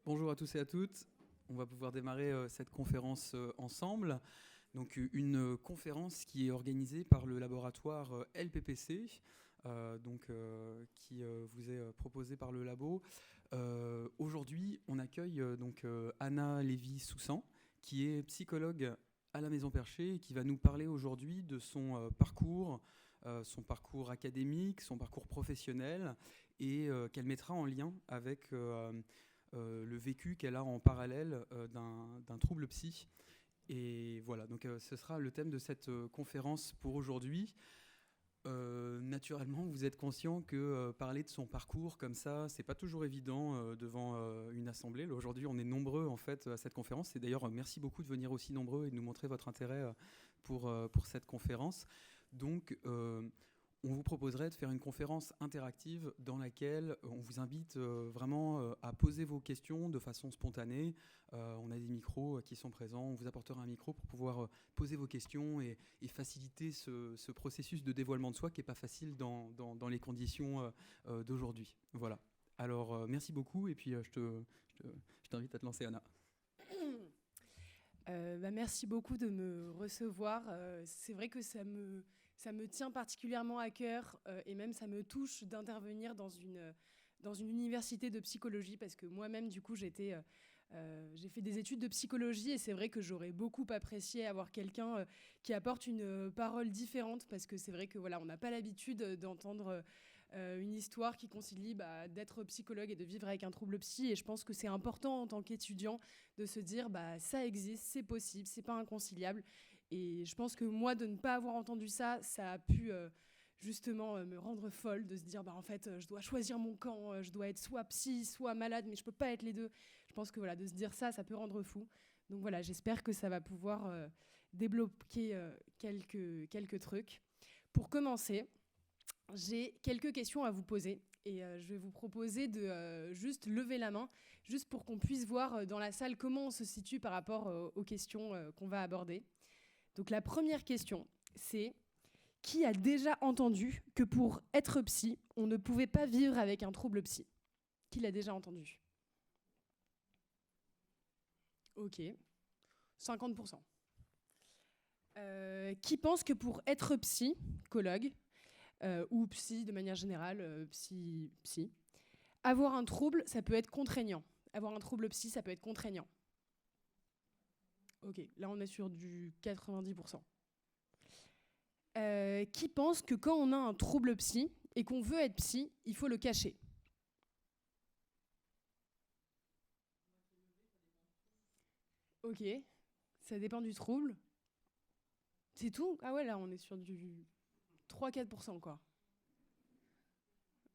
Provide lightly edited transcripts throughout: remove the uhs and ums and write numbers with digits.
Bonjour à tous et à toutes. On va pouvoir démarrer cette conférence ensemble. Donc une conférence qui est organisée par le laboratoire LPPC, qui vous est proposé par le labo. Aujourd'hui, on accueille Anna Lévy-Soussan, qui est psychologue à la Maison Perchée et qui va nous parler aujourd'hui de son parcours académique, son parcours professionnel, et qu'elle mettra en lien avec le vécu qu'elle a en parallèle d'un trouble psy. Et voilà, donc ce sera le thème de cette conférence pour aujourd'hui. Naturellement, vous êtes conscient que parler de son parcours comme ça, c'est pas toujours évident devant une assemblée. Là, aujourd'hui, on est nombreux en fait à cette conférence. Et d'ailleurs, merci beaucoup de venir aussi nombreux et de nous montrer votre intérêt pour cette conférence. Donc, on vous proposerait de faire une conférence interactive dans laquelle on vous invite vraiment à poser vos questions de façon spontanée. On a des micros qui sont présents, on vous apportera un micro pour pouvoir poser vos questions et faciliter ce processus de dévoilement de soi qui n'est pas facile dans les conditions d'aujourd'hui. Voilà. Alors, merci beaucoup et puis je t'invite à te lancer, Anna. Merci beaucoup de me recevoir. C'est vrai que ça me tient particulièrement à cœur et même ça me touche d'intervenir dans une université de psychologie parce que moi-même, du coup, j'ai fait des études de psychologie et c'est vrai que j'aurais beaucoup apprécié avoir quelqu'un qui apporte une parole différente parce que c'est vrai que voilà, on n'a pas l'habitude d'entendre une histoire qui concilie d'être psychologue et de vivre avec un trouble psy. Et je pense que c'est important en tant qu'étudiant de se dire ça existe, c'est possible, c'est pas inconciliable. Et je pense que moi, de ne pas avoir entendu ça, ça a pu justement me rendre folle, de se dire en fait, je dois choisir mon camp, je dois être soit psy, soit malade, mais je peux pas être les deux. Je pense que voilà, de se dire ça peut rendre fou. Donc voilà, j'espère que ça va pouvoir débloquer quelques trucs. Pour commencer, j'ai quelques questions à vous poser et je vais vous proposer de juste lever la main, juste pour qu'on puisse voir dans la salle comment on se situe par rapport aux questions qu'on va aborder. Donc la première question, c'est qui a déjà entendu que pour être psy, on ne pouvait pas vivre avec un trouble psy? Qui l'a déjà entendu? Ok, 50%. Qui pense que pour être psychologue, ou psy de manière générale, psy. Avoir un trouble, ça peut être contraignant. Avoir un trouble psy, ça peut être contraignant. Ok, là on est sur du 90%. Qui pense que quand on a un trouble psy et qu'on veut être psy, il faut le cacher? Ok, ça dépend du trouble. C'est tout? Ah ouais, là on est sur du 3-4% quoi.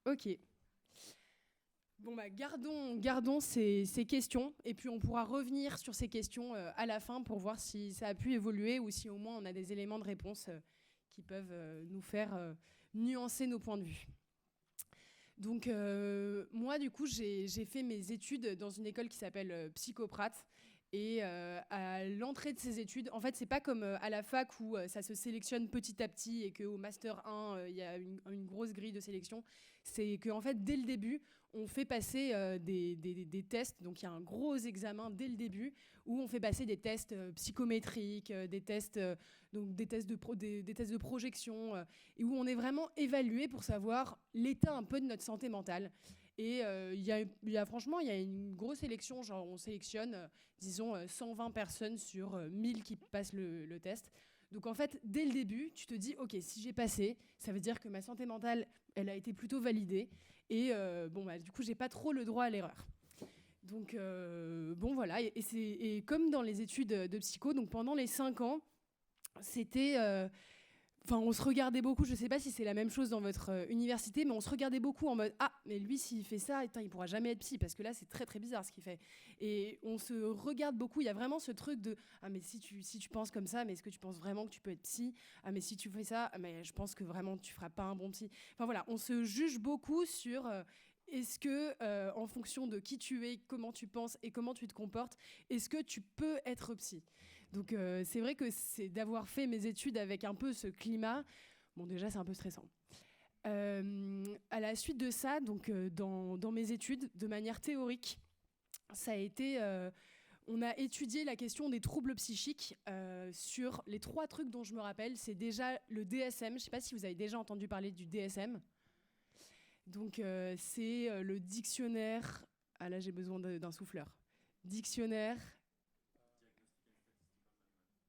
Ok. Bon gardons ces questions et puis on pourra revenir sur ces questions à la fin pour voir si ça a pu évoluer ou si au moins on a des éléments de réponse qui peuvent nous faire nuancer nos points de vue. Donc moi du coup j'ai fait mes études dans une école qui s'appelle Psychoprate. Et à l'entrée de ces études, en fait, c'est pas comme à la fac où ça se sélectionne petit à petit et qu'au Master 1, il y a une grosse grille de sélection. C'est qu'en fait, dès le début, on fait passer des tests. Donc, il y a un gros examen dès le début où on fait passer des tests psychométriques, des tests de projection, et où on est vraiment évalué pour savoir l'état un peu de notre santé mentale. Et franchement, il y a une grosse sélection. Genre, on sélectionne, disons, 120 personnes sur 1000 qui passent le test. Donc, en fait, dès le début, tu te dis, OK, si j'ai passé, ça veut dire que ma santé mentale, elle a été plutôt validée. Et du coup, j'ai pas trop le droit à l'erreur. Donc, voilà. Et comme dans les études de psycho, donc pendant les 5 ans, c'était... on se regardait beaucoup, je sais pas si c'est la même chose dans votre université, mais on se regardait beaucoup en mode « Ah, mais lui, s'il fait ça, il pourra jamais être psy, parce que là, c'est très, très bizarre ce qu'il fait. » Et on se regarde beaucoup, il y a vraiment ce truc de « Ah, mais si tu penses comme ça, mais est-ce que tu penses vraiment que tu peux être psy? Ah, mais si tu fais ça, mais je pense que vraiment, tu feras pas un bon psy. » Enfin voilà, on se juge beaucoup sur... est-ce que, en fonction de qui tu es, comment tu penses et comment tu te comportes, est-ce que tu peux être psy? Donc c'est vrai que c'est d'avoir fait mes études avec un peu ce climat, bon déjà c'est un peu stressant. À la suite de ça, donc dans mes études, de manière théorique, ça a été... on a étudié la question des troubles psychiques sur les 3 trucs dont je me rappelle. C'est déjà le DSM. Je ne sais pas si vous avez déjà entendu parler du DSM. Donc, c'est le dictionnaire... Ah là, j'ai besoin d'un souffleur. Dictionnaire...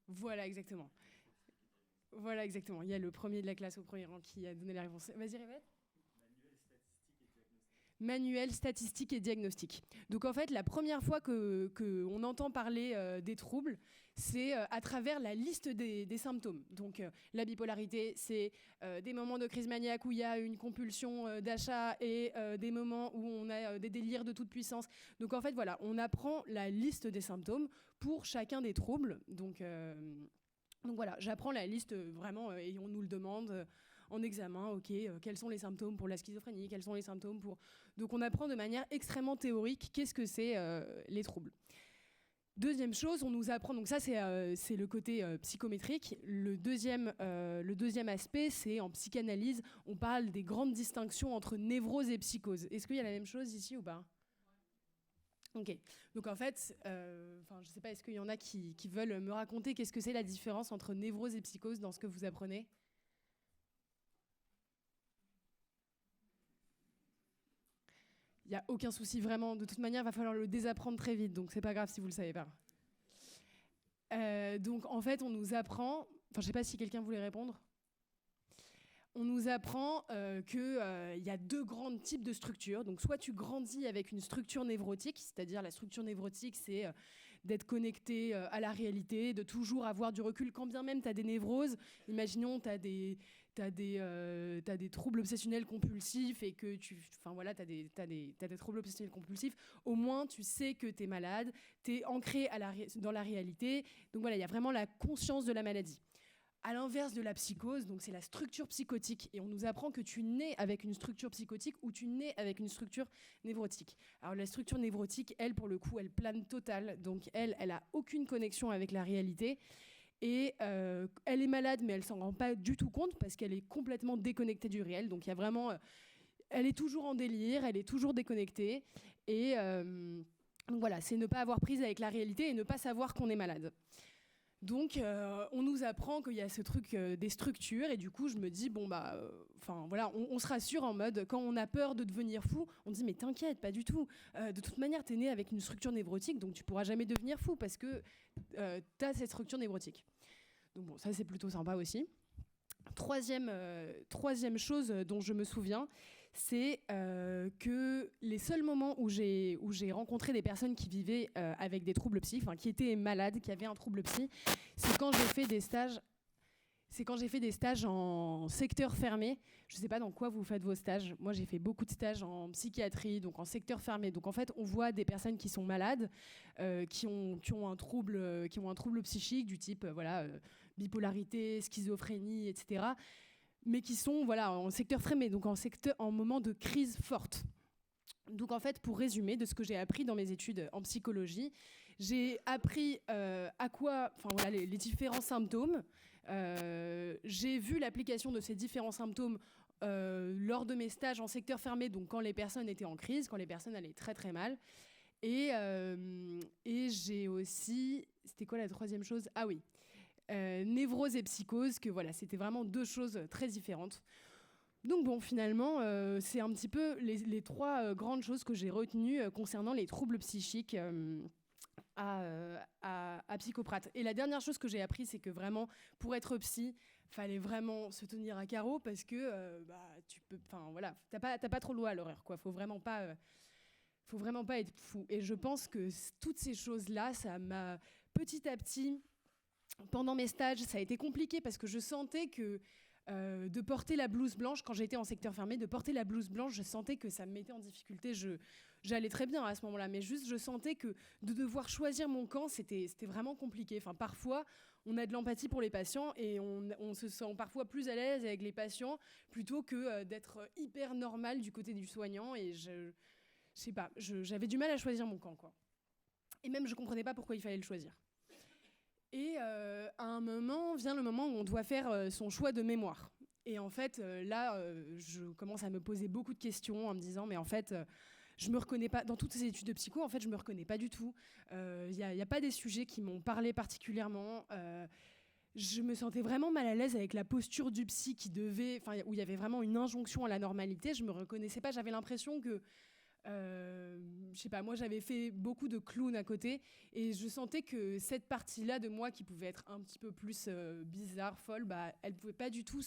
Voilà, exactement. Voilà, exactement. Il y a le premier de la classe au premier rang qui a donné la réponse. Vas-y, répète. Manuel statistique et diagnostic. Donc en fait, la première fois qu'on entend parler des troubles, c'est à travers la liste des symptômes. Donc la bipolarité, c'est des moments de crise maniaque où il y a une compulsion d'achat et des moments où on a des délires de toute puissance. Donc en fait, voilà, on apprend la liste des symptômes pour chacun des troubles. Donc voilà, j'apprends la liste vraiment et on nous le demande en examen. Ok, quels sont les symptômes pour la schizophrénie, quels sont les symptômes pour... Donc on apprend de manière extrêmement théorique qu'est-ce que c'est les troubles. Deuxième chose, on nous apprend, donc ça c'est le côté psychométrique. Le deuxième aspect, c'est en psychanalyse, on parle des grandes distinctions entre névrose et psychose. Est-ce qu'il y a la même chose ici ou pas ? Ok, donc en fait, je ne sais pas, est-ce qu'il y en a qui veulent me raconter qu'est-ce que c'est la différence entre névrose et psychose dans ce que vous apprenez ? Il n'y a aucun souci, vraiment. De toute manière, il va falloir le désapprendre très vite, donc c'est pas grave si vous ne le savez pas. Donc en fait, on nous apprend... Enfin, je ne sais pas si quelqu'un voulait répondre. On nous apprend qu'il y a 2 grands types de structures. Donc soit tu grandis avec une structure névrotique, c'est-à-dire la structure névrotique, c'est d'être connecté à la réalité, de toujours avoir du recul, quand bien même tu as des névroses. Imaginons, tu as des troubles obsessionnels compulsifs et que tu as des troubles obsessionnels compulsifs, au moins tu sais que tu es malade, tu es ancré dans la réalité. Donc voilà, il y a vraiment la conscience de la maladie. À l'inverse de la psychose, donc c'est la structure psychotique. Et on nous apprend que tu nais avec une structure psychotique ou tu nais avec une structure névrotique. Alors la structure névrotique, elle, pour le coup, elle plane totale. Donc elle a aucune connexion avec la réalité. Et elle est malade, mais elle s'en rend pas du tout compte parce qu'elle est complètement déconnectée du réel. Donc il y a vraiment... elle est toujours en délire, elle est toujours déconnectée. Et donc voilà, c'est ne pas avoir prise avec la réalité et ne pas savoir qu'on est malade. Donc, on nous apprend qu'il y a ce truc des structures, et du coup, je me dis, on se rassure en mode, quand on a peur de devenir fou, on dit, mais t'inquiète, pas du tout. De toute manière, t'es né avec une structure névrotique, donc tu pourras jamais devenir fou parce que t'as cette structure névrotique. Donc bon, ça, c'est plutôt sympa aussi. Troisième chose dont je me souviens, c'est que les seuls moments où j'ai rencontré des personnes qui vivaient avec des troubles psy, qui étaient malades, qui avaient un trouble psy, c'est quand j'ai fait des stages en secteur fermé. Je ne sais pas dans quoi vous faites vos stages. Moi, j'ai fait beaucoup de stages en psychiatrie, donc en secteur fermé. Donc en fait, on voit des personnes qui sont malades, qui ont un trouble psychique du type bipolarité, schizophrénie, etc., mais qui sont en secteur fermé, donc en moment de crise forte. Donc en fait, pour résumer, de ce que j'ai appris dans mes études en psychologie, j'ai appris les différents symptômes. J'ai vu l'application de ces différents symptômes lors de mes stages en secteur fermé, donc quand les personnes étaient en crise, quand les personnes allaient très très mal. Et j'ai aussi... C'était quoi la troisième chose ? Ah oui, névrose et psychose, que voilà, c'était vraiment 2 choses très différentes. Donc bon, finalement, c'est un petit peu les 3 grandes choses que j'ai retenues concernant les troubles psychiques à Psychoprate. Et la dernière chose que j'ai appris, c'est que vraiment, pour être psy, fallait vraiment se tenir à carreau parce que t'as pas trop le droit à l'horaire, quoi. Faut vraiment pas être fou. Et je pense que toutes ces choses-là, ça m'a petit à petit... Pendant mes stages, ça a été compliqué parce que je sentais que de porter la blouse blanche, quand j'étais en secteur fermé, de porter la blouse blanche, je sentais que ça me mettait en difficulté. J'allais très bien à ce moment-là, mais juste je sentais que de devoir choisir mon camp, c'était vraiment compliqué. Enfin, parfois, on a de l'empathie pour les patients et on se sent parfois plus à l'aise avec les patients plutôt que d'être hyper normal du côté du soignant. Et je sais pas, j'avais du mal à choisir mon camp, quoi. Et même, je comprenais pas pourquoi il fallait le choisir. Et à un moment, vient le moment où on doit faire son choix de mémoire. Et en fait, là, je commence à me poser beaucoup de questions en me disant, mais en fait, je me reconnais pas dans toutes ces études de psycho. En fait, je me reconnais pas du tout. Il y a pas des sujets qui m'ont parlé particulièrement. Je me sentais vraiment mal à l'aise avec la posture du psy où il y avait vraiment une injonction à la normalité. Je me reconnaissais pas. J'avais l'impression que je sais pas, moi j'avais fait beaucoup de clown à côté et je sentais que cette partie-là de moi qui pouvait être un petit peu plus bizarre, folle, elle pouvait pas du tout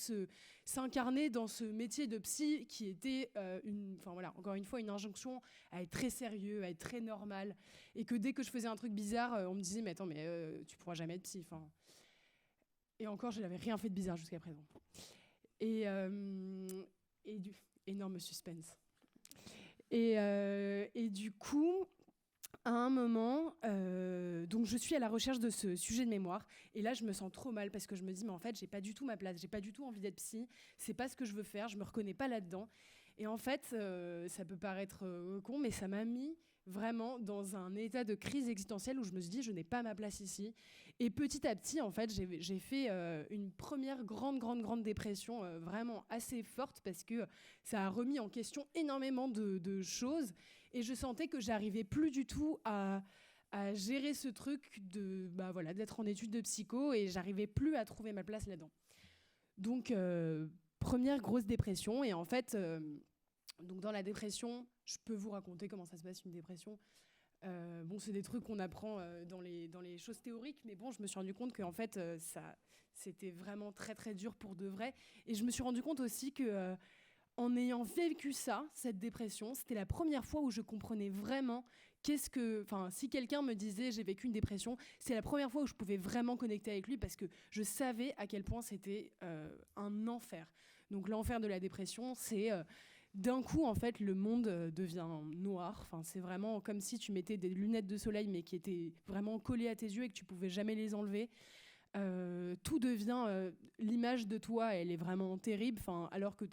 s'incarner dans ce métier de psy qui était encore une fois une injonction à être très sérieux, à être très normal, et que dès que je faisais un truc bizarre, on me disait mais attends, mais tu pourras jamais être psy. Et encore, je n'avais rien fait de bizarre jusqu'à présent. Et énorme suspense. Et du coup, à un moment, donc je suis à la recherche de ce sujet de mémoire, et là je me sens trop mal parce que je me dis mais en fait j'ai pas du tout ma place, j'ai pas du tout envie d'être psy, c'est pas ce que je veux faire, je me reconnais pas là-dedans. Et en fait, ça peut paraître con, mais ça m'a mis vraiment dans un état de crise existentielle où je me suis dit je n'ai pas ma place ici. Et petit à petit, en fait, j'ai fait une première grande dépression vraiment assez forte parce que ça a remis en question énormément de choses, et je sentais que j'arrivais plus du tout à gérer ce truc d'être en études de psycho, et j'arrivais plus à trouver ma place là-dedans. Donc, première grosse dépression. Et en fait, donc dans la dépression, je peux vous raconter comment ça se passe une dépression. C'est des trucs qu'on apprend dans les choses théoriques, mais bon, je me suis rendu compte qu'en fait, c'était vraiment très très dur pour de vrai. Et je me suis rendu compte aussi que en ayant vécu cette dépression, c'était la première fois où je comprenais vraiment si quelqu'un me disait j'ai vécu une dépression, c'est la première fois où je pouvais vraiment connecter avec lui parce que je savais à quel point c'était un enfer. Donc l'enfer de la dépression, c'est d'un coup, en fait, le monde devient noir. Enfin, c'est vraiment comme si tu mettais des lunettes de soleil, mais qui étaient vraiment collées à tes yeux et que tu pouvais jamais les enlever. Tout devient... l'image de toi, elle est vraiment terrible. Enfin, alors que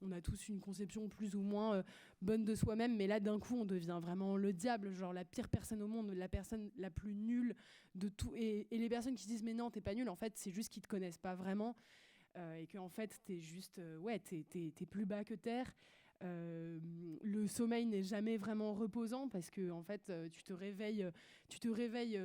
on a tous une conception plus ou moins bonne de soi-même, mais là, d'un coup, on devient vraiment le diable, genre la pire personne au monde, la personne la plus nulle de tout. Et les personnes qui disent « mais non, t'es pas nulle », en fait, c'est juste qu'ils te connaissent pas vraiment. Et qu'en fait, t'es juste... t'es plus bas que terre. Le sommeil n'est jamais vraiment reposant parce que en fait tu te réveilles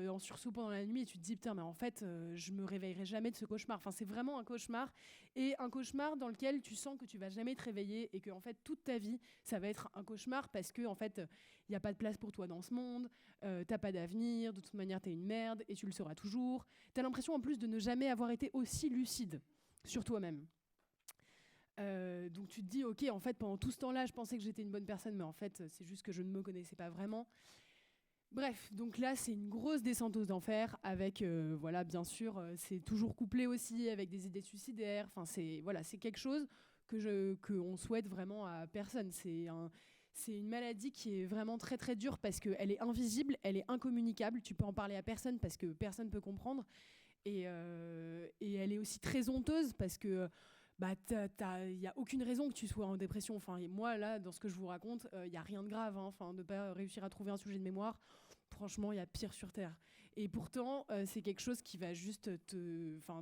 en sursaut pendant la nuit et tu te dis putain mais en fait je me réveillerai jamais de ce cauchemar. Enfin, c'est vraiment un cauchemar, et un cauchemar dans lequel tu sens que tu vas jamais te réveiller et que en fait toute ta vie ça va être un cauchemar parce que en fait il y a pas de place pour toi dans ce monde, t'as pas d'avenir, de toute manière t'es une merde et tu le seras toujours. T'as l'impression en plus de ne jamais avoir été aussi lucide sur toi-même. Donc tu te dis ok, en fait pendant tout ce temps-là je pensais que j'étais une bonne personne, mais en fait c'est juste que je ne me connaissais pas vraiment. Bref, donc là c'est une grosse descente aux enfers avec bien sûr c'est toujours couplé aussi avec des idées suicidaires. Enfin c'est quelque chose qu'on souhaite vraiment à personne. C'est une maladie qui est vraiment très très dure parce qu'elle est invisible, elle est incommunicable, tu peux en parler à personne parce que personne peut comprendre, et elle est aussi très honteuse parce que il n'y a aucune raison que tu sois en dépression. Enfin, moi, là, dans ce que je vous raconte, il n'y a rien de grave. Enfin, de ne pas réussir à trouver un sujet de mémoire, franchement, il y a pire sur Terre. Et pourtant, c'est quelque chose qui va juste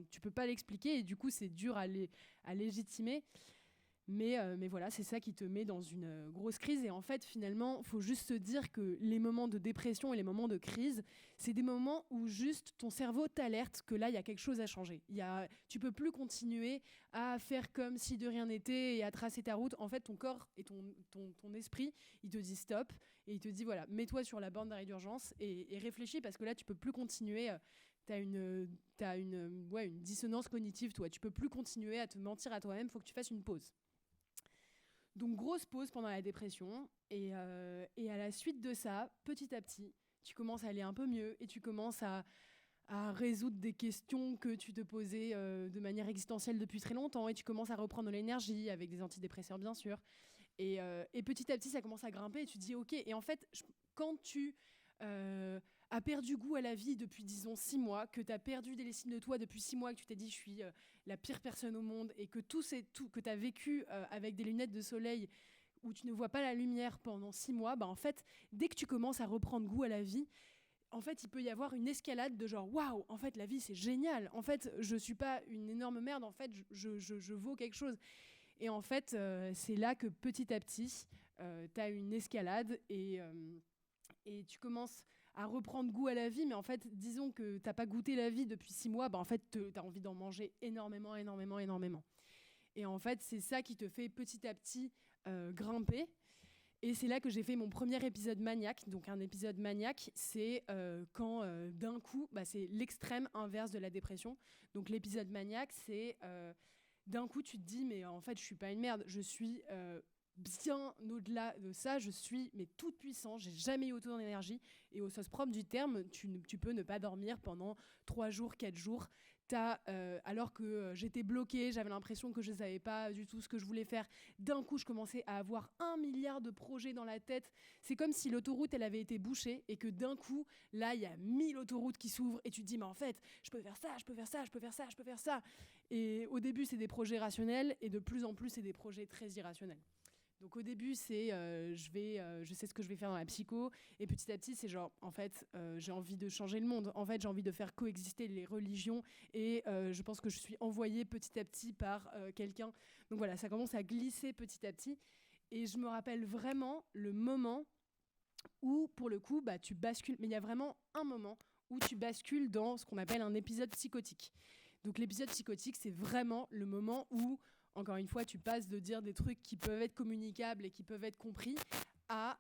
tu peux pas l'expliquer, et du coup, c'est dur à légitimer. Mais voilà, c'est ça qui te met dans une grosse crise. Et en fait, finalement, il faut juste se dire que les moments de dépression et les moments de crise, c'est des moments où juste ton cerveau t'alerte que là, il y a quelque chose à changer. Tu peux plus continuer à faire comme si de rien n'était et à tracer ta route. En fait, ton corps et ton esprit, il te dit stop, et il te dit voilà, mets-toi sur la borne d'arrêt d'urgence et réfléchis, parce que là, tu peux plus continuer. T'as une dissonance cognitive, toi. Tu peux plus continuer à te mentir à toi-même. Il faut que tu fasses une pause. Donc grosse pause pendant la dépression, et à la suite de ça, petit à petit, tu commences à aller un peu mieux et tu commences à résoudre des questions que tu te posais de manière existentielle depuis très longtemps, et tu commences à reprendre de l'énergie avec des antidépresseurs bien sûr, et petit à petit ça commence à grimper et tu te dis ok. Et en fait quand tu as perdu goût à la vie depuis disons 6 mois, que tu as perdu des l'estime de toi depuis 6 mois, que tu t'es dit je suis la pire personne au monde, et que que tu as vécu avec des lunettes de soleil où tu ne vois pas la lumière pendant 6 mois, en fait dès que tu commences à reprendre goût à la vie, en fait il peut y avoir une escalade de genre waouh, en fait la vie c'est génial, en fait je suis pas une énorme merde, en fait je vaux quelque chose. Et en fait c'est là que petit à petit tu as une escalade et tu commences à reprendre goût à la vie, mais en fait, disons que tu n'as pas goûté la vie depuis 6 mois, en fait, tu as envie d'en manger énormément. Et en fait, c'est ça qui te fait petit à petit grimper. Et c'est là que j'ai fait mon premier épisode maniaque. Donc un épisode maniaque, c'est quand d'un coup, c'est l'extrême inverse de la dépression. Donc l'épisode maniaque, c'est d'un coup tu te dis mais en fait je suis pas une merde, je suis bien au-delà de ça, je suis toute puissante, j'ai jamais eu autant d'énergie. Et au sens propre du terme, tu peux ne pas dormir pendant 3 jours, 4 jours. Alors que j'étais bloquée, j'avais l'impression que je ne savais pas du tout ce que je voulais faire. D'un coup, je commençais à avoir 1 milliard de projets dans la tête. C'est comme si l'autoroute, elle avait été bouchée et que d'un coup, là, il y a 1000 autoroutes qui s'ouvrent et tu te dis, mais en fait, je peux faire ça, je peux faire ça, je peux faire ça, je peux faire ça. Et au début, c'est des projets rationnels et de plus en plus, c'est des projets très irrationnels. Donc au début, c'est je sais ce que je vais faire dans la psycho, et petit à petit, c'est genre, en fait, j'ai envie de changer le monde. En fait, j'ai envie de faire coexister les religions, et je pense que je suis envoyée petit à petit par quelqu'un. Donc voilà, ça commence à glisser petit à petit, et je me rappelle vraiment le moment où, pour le coup, tu bascules. Mais il y a vraiment un moment où tu bascules dans ce qu'on appelle un épisode psychotique. Donc l'épisode psychotique, c'est vraiment le moment où, encore une fois, tu passes de dire des trucs qui peuvent être communicables et qui peuvent être compris à...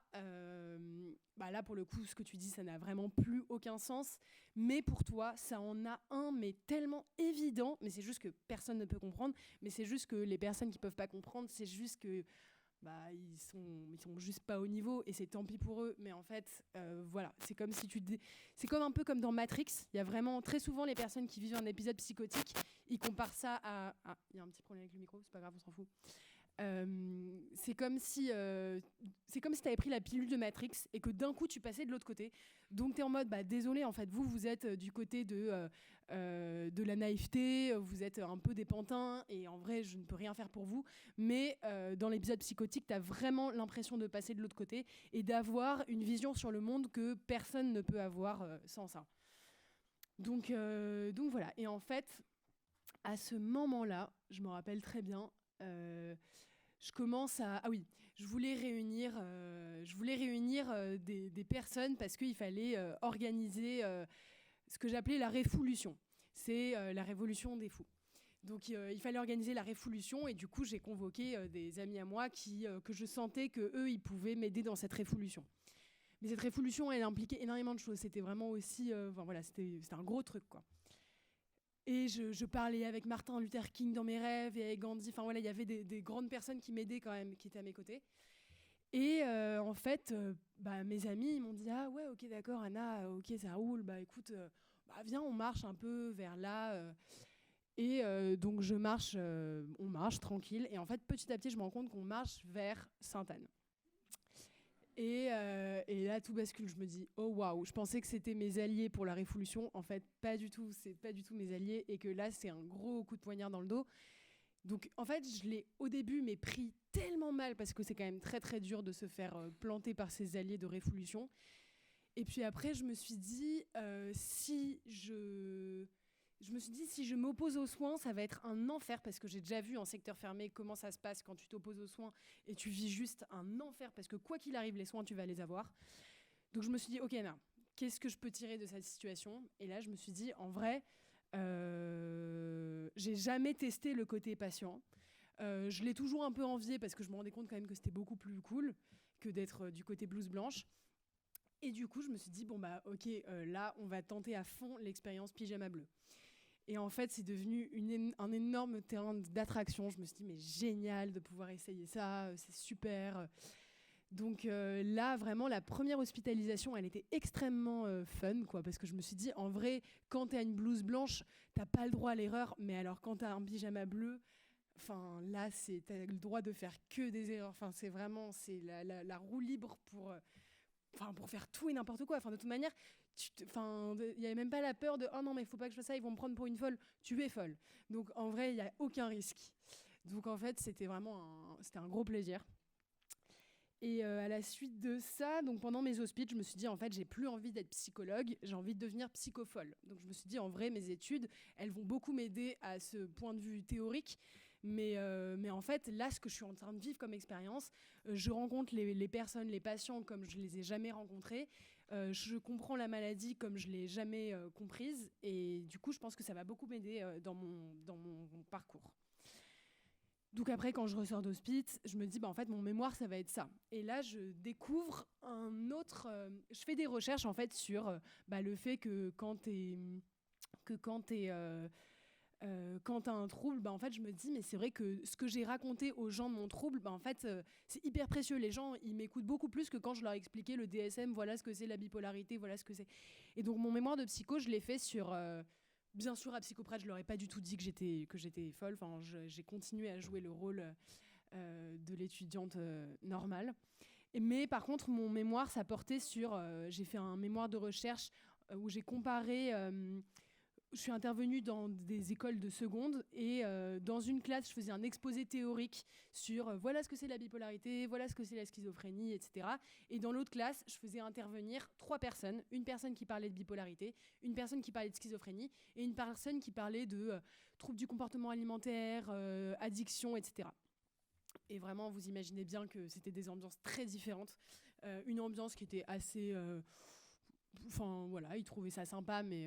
là, pour le coup, ce que tu dis, ça n'a vraiment plus aucun sens. Mais pour toi, ça en a un, mais tellement évident. Mais c'est juste que personne ne peut comprendre. Mais c'est juste que les personnes qui ne peuvent pas comprendre, c'est juste que... ils sont juste pas au niveau et c'est tant pis pour eux. Mais en fait, voilà, c'est comme si c'est comme un peu comme dans Matrix. Il y a vraiment très souvent les personnes qui vivent un épisode psychotique, ils comparent ça à... Ah, il y a un petit problème avec le micro, c'est pas grave, on s'en fout. C'est comme si tu avais pris la pilule de Matrix et que d'un coup tu passais de l'autre côté. Donc tu es en mode désolé, en fait vous êtes du côté de la naïveté, vous êtes un peu des pantins et en vrai je ne peux rien faire pour vous, mais dans l'épisode psychotique tu as vraiment l'impression de passer de l'autre côté et d'avoir une vision sur le monde que personne ne peut avoir sans ça. Donc voilà, et en fait à ce moment-là, je me rappelle très bien, je commence à... Ah oui, je voulais réunir des personnes parce qu'il fallait organiser ce que j'appelais la réfoulution. C'est la révolution des fous. Donc il fallait organiser la réfoulution et du coup j'ai convoqué des amis à moi que je sentais qu'eux, ils pouvaient m'aider dans cette réfoulution. Mais cette réfoulution, elle impliquait énormément de choses. C'était vraiment aussi... c'était un gros truc, quoi. Et je parlais avec Martin Luther King dans mes rêves et avec Gandhi. Enfin voilà, il y avait des grandes personnes qui m'aidaient quand même, qui étaient à mes côtés. Et en fait, mes amis ils m'ont dit ah ouais ok d'accord Anna, ok ça roule. Écoute, viens on marche un peu vers là. Et donc on marche tranquille. Et en fait petit à petit je me rends compte qu'on marche vers Sainte-Anne. Et là, tout bascule. Je me dis, oh waouh, je pensais que c'était mes alliés pour la révolution. En fait, pas du tout. C'est pas du tout mes alliés. Et que là, c'est un gros coup de poignard dans le dos. Donc, en fait, je l'ai au début, mais pris tellement mal parce que c'est quand même très, très dur de se faire planter par ses alliés de révolution. Et puis après, je me suis dit, si je m'oppose aux soins, ça va être un enfer parce que j'ai déjà vu en secteur fermé comment ça se passe quand tu t'opposes aux soins et tu vis juste un enfer parce que quoi qu'il arrive, les soins, tu vas les avoir. Donc je me suis dit, ok, Anna, qu'est-ce que je peux tirer de cette situation ? Et là, je me suis dit, en vrai, j'ai jamais testé le côté patient. Je l'ai toujours un peu envié parce que je me rendais compte quand même que c'était beaucoup plus cool que d'être du côté blouse blanche. Et du coup, je me suis dit, ok, là, on va tenter à fond l'expérience pyjama bleu. Et en fait, c'est devenu un énorme terrain d'attraction. Je me suis dit, mais génial de pouvoir essayer ça, c'est super. Donc là, vraiment, la première hospitalisation, elle était extrêmement fun, quoi, parce que je me suis dit, en vrai, quand t'as une blouse blanche, t'as pas le droit à l'erreur, mais alors quand t'as un pyjama bleu, là, t'as le droit de faire que des erreurs. C'est vraiment la roue libre pour faire tout et n'importe quoi. De toute manière, il n'y avait même pas la peur de « Oh non, mais il ne faut pas que je fasse ça, ils vont me prendre pour une folle. » Tu es folle. Donc, en vrai, il n'y a aucun risque. Donc, en fait, c'était un gros plaisir. Et à la suite de ça, donc pendant mes hospices, je me suis dit, en fait, j'ai plus envie d'être psychologue, j'ai envie de devenir psychofolle. Donc, je me suis dit, en vrai, mes études, elles vont beaucoup m'aider à ce point de vue théorique, Mais en fait, là, ce que je suis en train de vivre comme expérience, je rencontre les personnes, les patients comme je les ai jamais rencontrés. Je comprends la maladie comme je l'ai jamais comprise. Et du coup, je pense que ça va beaucoup m'aider dans mon parcours. Donc après, quand je ressors d'hospice, je me dis, en fait, mon mémoire, ça va être ça. Et là, je découvre un autre... je fais des recherches, en fait, sur le fait que quand t'as un trouble, en fait, je me dis, mais c'est vrai que ce que j'ai raconté aux gens de mon trouble, en fait, c'est hyper précieux. Les gens, ils m'écoutent beaucoup plus que quand je leur expliquais le DSM, voilà ce que c'est la bipolarité, voilà ce que c'est. Et donc, mon mémoire de psycho, je l'ai fait sur... bien sûr, à Psychoprate, je leur ai pas du tout dit que j'étais folle. Enfin, j'ai continué à jouer le rôle de l'étudiante normale. Mais par contre, mon mémoire, ça portait sur... j'ai fait un mémoire de recherche où j'ai comparé... je suis intervenue dans des écoles de seconde et dans une classe, je faisais un exposé théorique sur voilà ce que c'est la bipolarité, voilà ce que c'est la schizophrénie, etc. Et dans l'autre classe, je faisais intervenir 3 personnes. Une personne qui parlait de bipolarité, une personne qui parlait de schizophrénie et une personne qui parlait de troubles du comportement alimentaire, addiction, etc. Et vraiment, vous imaginez bien que c'était des ambiances très différentes. Une ambiance qui était assez... Enfin voilà, ils trouvaient ça sympa, mais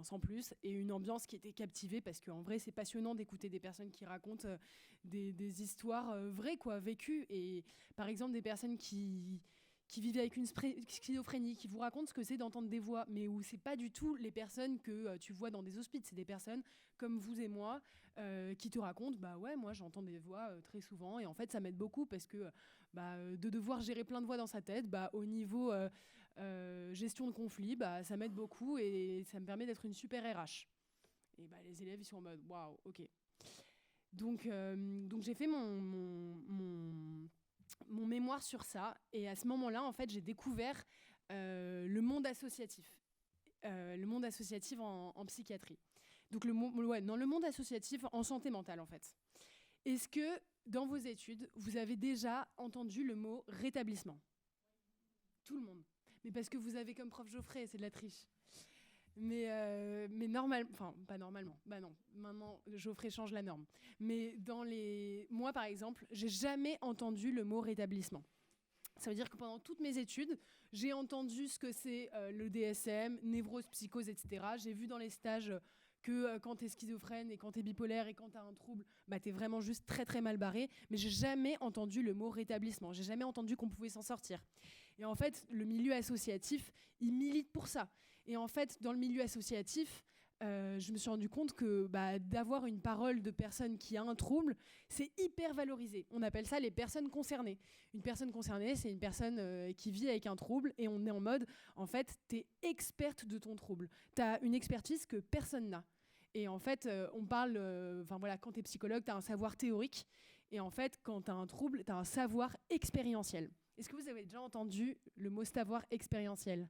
sans plus. Et une ambiance qui était captivée parce qu'en vrai, c'est passionnant d'écouter des personnes qui racontent des histoires vraies, quoi, vécues. Et par exemple, des personnes qui vivent avec une schizophrénie, qui vous racontent ce que c'est d'entendre des voix, mais où c'est pas du tout les personnes que tu vois dans des hospices. C'est des personnes comme vous et moi qui te racontent, ouais, moi j'entends des voix très souvent. Et en fait, ça m'aide beaucoup parce que de devoir gérer plein de voix dans sa tête, au niveau... gestion de conflit, ça m'aide beaucoup et ça me permet d'être une super RH. Et les élèves, ils sont en mode waouh, ok. Donc j'ai fait mon mémoire sur ça et à ce moment-là, en fait, j'ai découvert le monde associatif. Le monde associatif en psychiatrie. Donc le monde associatif en santé mentale, en fait. Est-ce que dans vos études, vous avez déjà entendu le mot rétablissement ? Tout le monde. Mais parce que vous avez comme prof Geoffrey, c'est de la triche. Mais pas normalement. Non, maintenant, Geoffrey change la norme. Mais moi, par exemple, j'ai jamais entendu le mot rétablissement. Ça veut dire que pendant toutes mes études, j'ai entendu ce que c'est le DSM, névrose, psychose, etc. J'ai vu dans les stages que quand t'es schizophrène et quand t'es bipolaire et quand t'as un trouble, t'es vraiment juste très très mal barré. Mais j'ai jamais entendu le mot rétablissement. J'ai jamais entendu qu'on pouvait s'en sortir. Et en fait, le milieu associatif, il milite pour ça. Et en fait, dans le milieu associatif, je me suis rendu compte que d'avoir une parole de personne qui a un trouble, c'est hyper valorisé. On appelle ça les personnes concernées. Une personne concernée, c'est une personne qui vit avec un trouble et on est en mode, en fait, t'es experte de ton trouble. T'as une expertise que personne n'a. Et en fait, on parle, quand t'es psychologue, t'as un savoir théorique. Et en fait, quand t'as un trouble, t'as un savoir expérientiel. Est-ce que vous avez déjà entendu le mot savoir expérientiel ?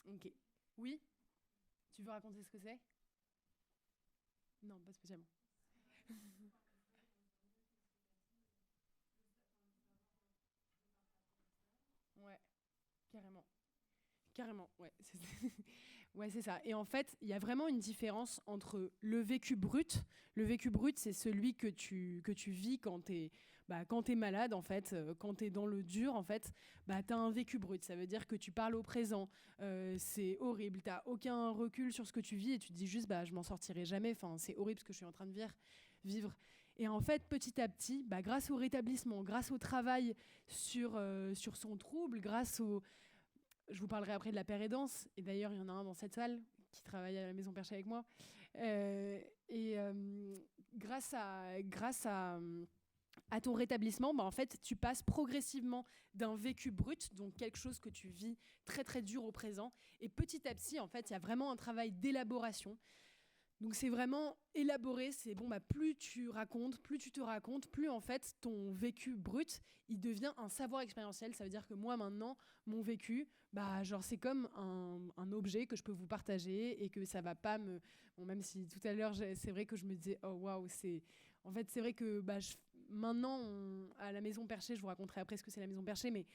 Ok. Oui ? Tu veux raconter ce que c'est ? Non, pas spécialement. Ouais, carrément. Carrément, ouais. Ouais, c'est ça. Et en fait, il y a vraiment une différence entre le vécu brut. Le vécu brut, c'est celui que tu vis quand t'es malade, en fait, quand t'es dans le dur, en fait, t'as un vécu brut. Ça veut dire que tu parles au présent. C'est horrible. T'as aucun recul sur ce que tu vis et tu te dis juste, je m'en sortirai jamais. Enfin, c'est horrible ce que je suis en train de vivre. Et en fait, petit à petit, grâce au rétablissement, grâce au travail sur son trouble, je vous parlerai après de la pérédance. Et d'ailleurs, il y en a un dans cette salle qui travaille à la Maison Perchée avec moi. Grâce à ton rétablissement, en fait, tu passes progressivement d'un vécu brut, donc quelque chose que tu vis très très dur au présent, et petit à petit, en fait, il y a vraiment un travail d'élaboration. Donc c'est vraiment élaboré, c'est plus tu racontes, plus tu te racontes, plus en fait ton vécu brut, il devient un savoir expérientiel. Ça veut dire que moi maintenant, mon vécu, c'est comme un objet que je peux vous partager et que ça va pas me... Bon, même si tout à l'heure, c'est vrai que je me disais, oh waouh, en fait c'est vrai que maintenant, à la Maison Perchée, je vous raconterai après ce que c'est la Maison Perchée, mais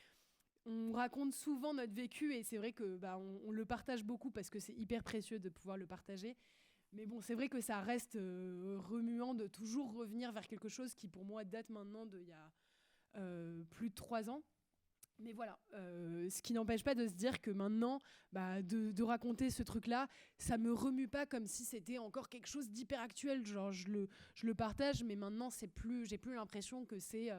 on raconte souvent notre vécu et c'est vrai que on le partage beaucoup parce que c'est hyper précieux de pouvoir le partager. Mais bon, c'est vrai que ça reste remuant de toujours revenir vers quelque chose qui, pour moi, date maintenant d'il y a plus de 3 ans. Mais voilà, ce qui n'empêche pas de se dire que maintenant, de raconter ce truc-là, ça me remue pas comme si c'était encore quelque chose d'hyper actuel. Genre, je le partage, mais maintenant, j'ai plus l'impression que c'est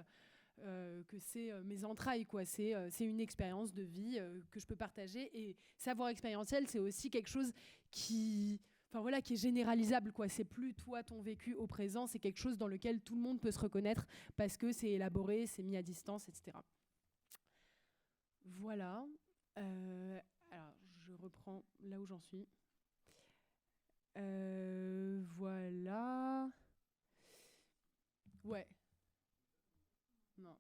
mes entrailles, quoi. C'est une expérience de vie que je peux partager. Et savoir expérientiel, c'est aussi quelque chose qui, enfin voilà, qui est généralisable, quoi. C'est plus toi ton vécu au présent, c'est quelque chose dans lequel tout le monde peut se reconnaître parce que c'est élaboré, c'est mis à distance, etc. Voilà. Alors, je reprends là où j'en suis. Voilà. Ouais. Non.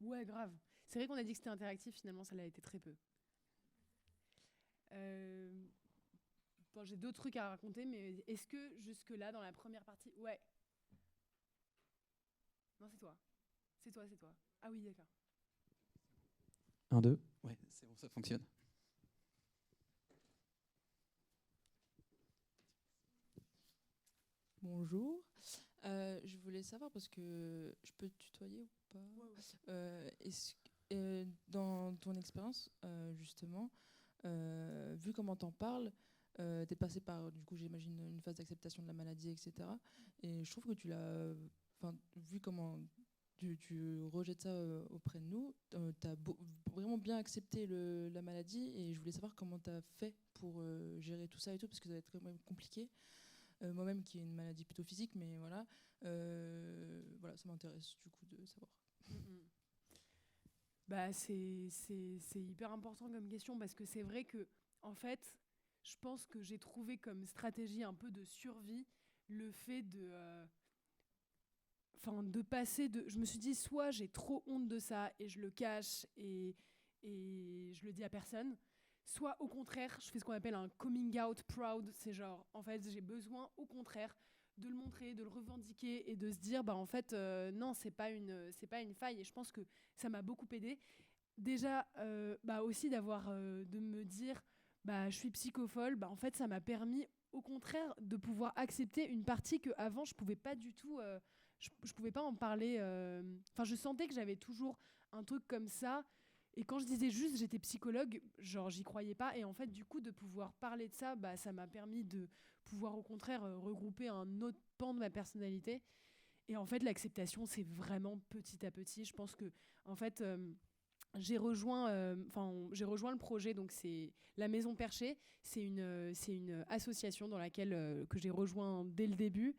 Ouais, grave. C'est vrai qu'on a dit que c'était interactif, finalement, ça l'a été très peu. Euh, Bon, j'ai d'autres trucs à raconter, mais est-ce que jusque-là, dans la première partie... Ouais. Non, c'est toi. C'est toi, c'est toi. Ah oui, d'accord. 1, 2. Ouais, c'est bon, ça fonctionne. Bonjour. Je voulais savoir, parce que je peux te tutoyer ou pas? Dans ton expérience, justement, vu comment t'en parles, t'es passé par, du coup, j'imagine, une phase d'acceptation de la maladie, etc. Et je trouve que vu comment tu rejettes ça auprès de nous, t'as vraiment bien accepté la maladie, et je voulais savoir comment t'as fait pour gérer tout ça et tout, parce que ça va être quand même compliqué. Moi-même qui ai une maladie plutôt physique, mais voilà, ça m'intéresse du coup de savoir. C'est hyper important comme question parce que c'est vrai que, en fait, je pense que j'ai trouvé comme stratégie un peu de survie le fait de passer de... Je me suis dit, soit j'ai trop honte de ça et je le cache et je le dis à personne, soit au contraire, je fais ce qu'on appelle un coming out proud. C'est genre, en fait, j'ai besoin, au contraire, de le montrer, de le revendiquer et de se dire, en fait, non, c'est pas une faille. Et je pense que ça m'a beaucoup aidée. Déjà, aussi de me dire, je suis psychophile, en fait, ça m'a permis, au contraire, de pouvoir accepter une partie que avant je pouvais pas du tout, je pouvais pas en parler. Enfin, je sentais que j'avais toujours un truc comme ça. Et quand je disais juste j'étais psychologue, genre j'y croyais pas. Et en fait, du coup, de pouvoir parler de ça, ça m'a permis de pouvoir au contraire regrouper un autre pan de ma personnalité. Et en fait, l'acceptation, c'est vraiment petit à petit. Je pense que, en fait, j'ai rejoint le projet. Donc c'est la Maison Perchée. C'est une association dans laquelle que j'ai rejoint dès le début.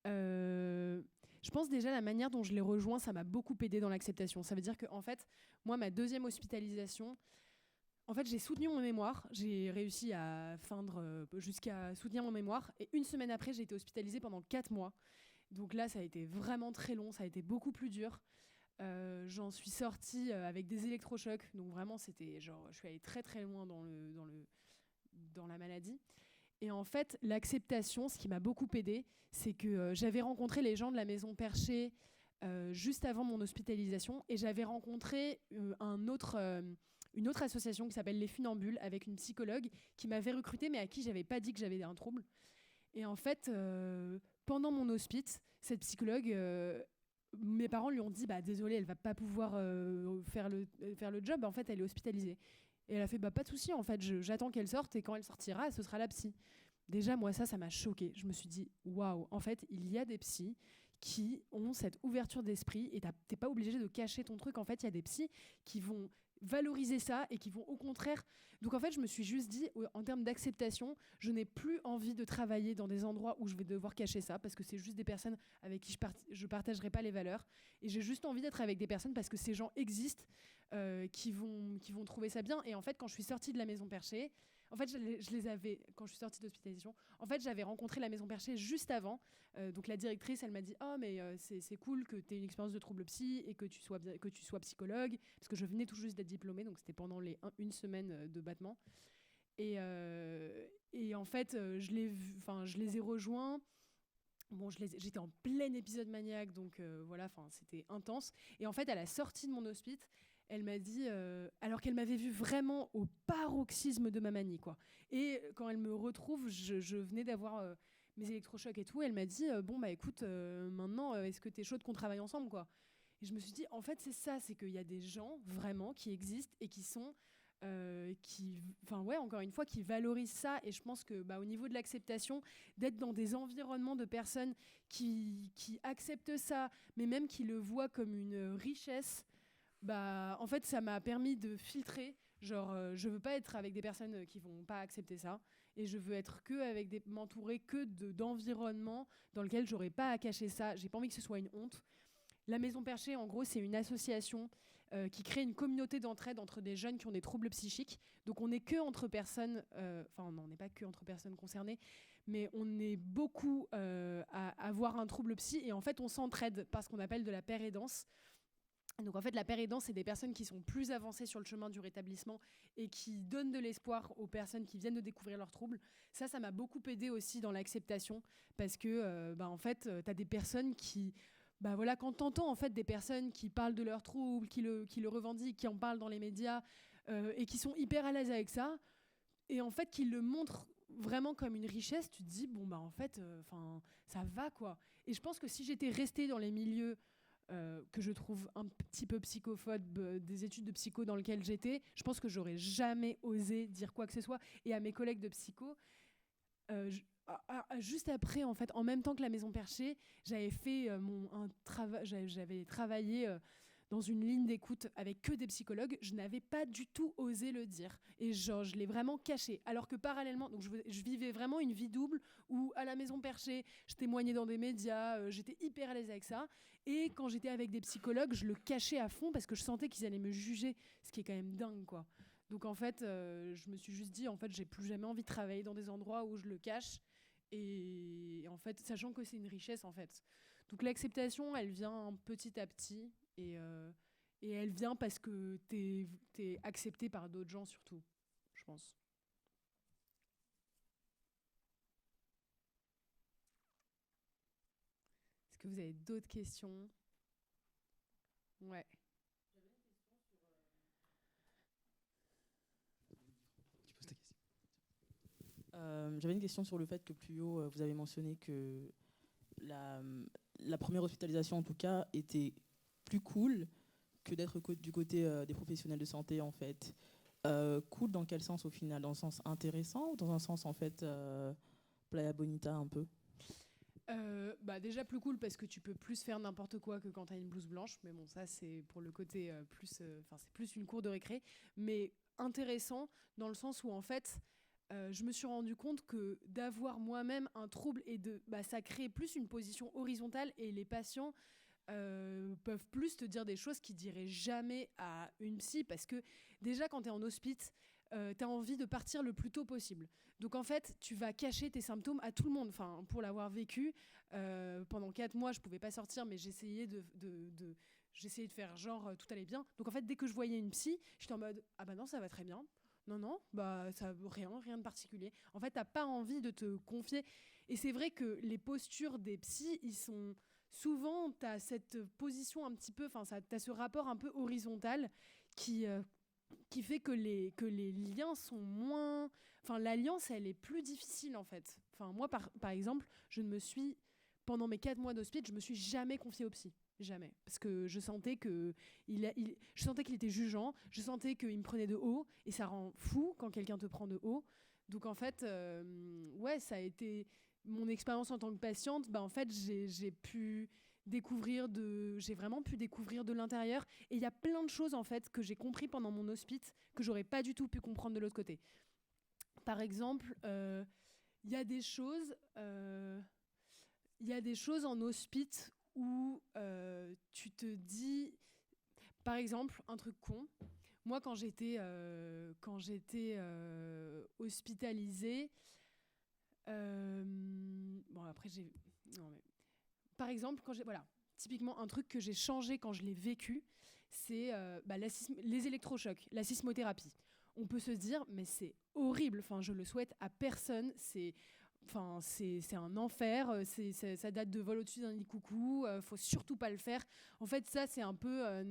Je pense déjà la manière dont je l'ai rejoint, ça m'a beaucoup aidé dans l'acceptation. Ça veut dire que, en fait, moi, ma deuxième hospitalisation, en fait, j'ai soutenu mon mémoire. J'ai réussi à feindre jusqu'à soutenir mon mémoire. Et une semaine après, j'ai été hospitalisée pendant 4 mois. Donc là, ça a été vraiment très long. Ça a été beaucoup plus dur. J'en suis sortie avec des électrochocs. Donc vraiment, c'était genre, je suis allée très très loin dans la maladie. Et en fait, l'acceptation, ce qui m'a beaucoup aidée, c'est que j'avais rencontré les gens de la Maison Perchée juste avant mon hospitalisation, et j'avais rencontré une autre association qui s'appelle Les Funambules, avec une psychologue qui m'avait recrutée, mais à qui j'avais pas dit que j'avais un trouble. Et en fait, pendant mon hospice, cette psychologue, mes parents lui ont dit, désolée, elle va pas pouvoir faire le job. En fait, elle est hospitalisée. Et elle a fait, pas de souci, en fait, j'attends qu'elle sorte, et quand elle sortira, ce sera la psy. Déjà, moi, ça m'a choquée. Je me suis dit, waouh, en fait, il y a des psys qui ont cette ouverture d'esprit, et t'es pas obligé de cacher ton truc. En fait, il y a des psys qui vont valoriser ça et qui vont au contraire... Donc en fait, je me suis juste dit, en termes d'acceptation, je n'ai plus envie de travailler dans des endroits où je vais devoir cacher ça, parce que c'est juste des personnes avec qui je partagerai pas les valeurs. Et j'ai juste envie d'être avec des personnes parce que ces gens existent, qui vont trouver ça bien. Et en fait, quand je suis sortie de la Maison Perchée, en fait, je les avais, quand je suis sortie d'hospitalisation, en fait, j'avais rencontré la Maison Perchée juste avant. Donc la directrice, elle m'a dit, oh, mais c'est cool que tu aies une expérience de trouble psy et que tu sois psychologue, parce que je venais tout juste d'être diplômée, donc c'était pendant une semaine de battement. Et en fait, je les ai rejoints. Bon, j'étais en plein épisode maniaque, donc voilà, c'était intense. Et en fait, à la sortie de mon hospice, Elle m'a dit, alors qu'elle m'avait vu vraiment au paroxysme de ma manie, quoi. Et quand elle me retrouve, je venais d'avoir mes électrochocs et tout, elle m'a dit, bon, bah écoute, maintenant, est-ce que t'es chaude qu'on travaille ensemble, quoi? Et je me suis dit, en fait, c'est ça, c'est qu'il y a des gens vraiment qui existent et qui sont, encore une fois, qui valorisent ça. Et je pense que, au niveau de l'acceptation, d'être dans des environnements de personnes qui acceptent ça, mais même qui le voient comme une richesse, en fait, ça m'a permis de filtrer. Genre, je veux pas être avec des personnes qui vont pas accepter ça, et je veux être m'entourer que d'environnements dans lesquels j'aurais pas à cacher ça. J'ai pas envie que ce soit une honte. La Maison Perchée, en gros, c'est une association qui crée une communauté d'entraide entre des jeunes qui ont des troubles psychiques. Donc, on n'est que entre personnes, on n'est pas que entre personnes concernées, mais on est beaucoup à avoir un trouble psy, et en fait, on s'entraide par ce qu'on appelle de la pair-aidance. Donc en fait, la pair-aidance, c'est des personnes qui sont plus avancées sur le chemin du rétablissement et qui donnent de l'espoir aux personnes qui viennent de découvrir leurs troubles. Ça m'a beaucoup aidé aussi dans l'acceptation, parce que en fait, tu as des personnes qui... quand tu entends en fait, des personnes qui parlent de leurs troubles, qui le revendiquent, qui en parlent dans les médias, et qui sont hyper à l'aise avec ça, et en fait, qui le montrent vraiment comme une richesse, tu te dis, en fait, ça va, quoi. Et je pense que si j'étais restée dans les milieux que je trouve un petit peu psychophobes, des études de psycho dans lesquelles j'étais, je pense que j'aurais jamais osé dire quoi que ce soit. Et à mes collègues de psycho, juste après, en fait, en même temps que la Maison Perchée, j'avais fait j'avais travaillé dans une ligne d'écoute avec que des psychologues. Je n'avais pas du tout osé le dire, et genre je l'ai vraiment caché, alors que parallèlement, donc je vivais vraiment une vie double où à la Maison Perchée je témoignais dans des médias, j'étais hyper à l'aise avec ça, et quand j'étais avec des psychologues je le cachais à fond parce que je sentais qu'ils allaient me juger, ce qui est quand même dingue, quoi. Donc en fait je me suis juste dit, en fait j'ai plus jamais envie de travailler dans des endroits où je le cache, et en fait sachant que c'est une richesse, en fait. Donc l'acceptation, elle vient petit à petit, et elle vient parce que t'es accepté par d'autres gens, surtout, je pense. Est-ce que vous avez d'autres questions? Ouais. Tu poses ta question. J'avais une question sur le fait que plus haut, vous avez mentionné que la première hospitalisation, en tout cas, était plus cool que d'être du côté des professionnels de santé, en fait. Cool dans quel sens, au final? Dans le sens intéressant ou dans un sens, en fait, playa bonita, un peu? Déjà plus cool parce que tu peux plus faire n'importe quoi que quand tu as une blouse blanche, mais bon, ça c'est pour le côté c'est plus une cour de récré, mais intéressant dans le sens où en fait je me suis rendu compte que d'avoir moi-même un trouble et ça crée plus une position horizontale, et les patients peuvent plus te dire des choses qu'ils diraient jamais à une psy, parce que déjà quand tu es en hospice, tu as envie de partir le plus tôt possible. Donc en fait, tu vas cacher tes symptômes à tout le monde. Enfin, pour l'avoir vécu, pendant 4 mois, je pouvais pas sortir, mais j'essayais de faire genre tout allait bien. Donc en fait, dès que je voyais une psy, j'étais en mode ah bah non, ça va très bien. Non, ça rien de particulier. En fait, t'as pas envie de te confier. Et c'est vrai que les postures des psys, ils sont souvent, t'as cette position un petit peu, t'as ce rapport un peu horizontal qui fait que les liens sont moins... l'alliance, elle est plus difficile, en fait. Moi, par exemple, pendant mes 4 mois d'hospice, je me suis jamais confiée au psy. Jamais. Parce que je sentais qu'il était jugeant, je sentais qu'il me prenait de haut, et ça rend fou quand quelqu'un te prend de haut. Donc, en fait, ça a été mon expérience en tant que patiente. En fait, j'ai vraiment pu découvrir de l'intérieur, et il y a plein de choses en fait que j'ai compris pendant mon hospice que j'aurais pas du tout pu comprendre de l'autre côté. Par exemple, il y a des choses en hospice où tu te dis, par exemple, un truc con. Moi, quand j'étais hospitalisée, par exemple, typiquement un truc que j'ai changé quand je l'ai vécu, c'est les électrochocs, la sismothérapie. On peut se dire, mais c'est horrible. Je le souhaite à personne. C'est un enfer. Ça date de vol au-dessus d'un lit coucou. Faut surtout pas le faire. En fait, ça, c'est un peu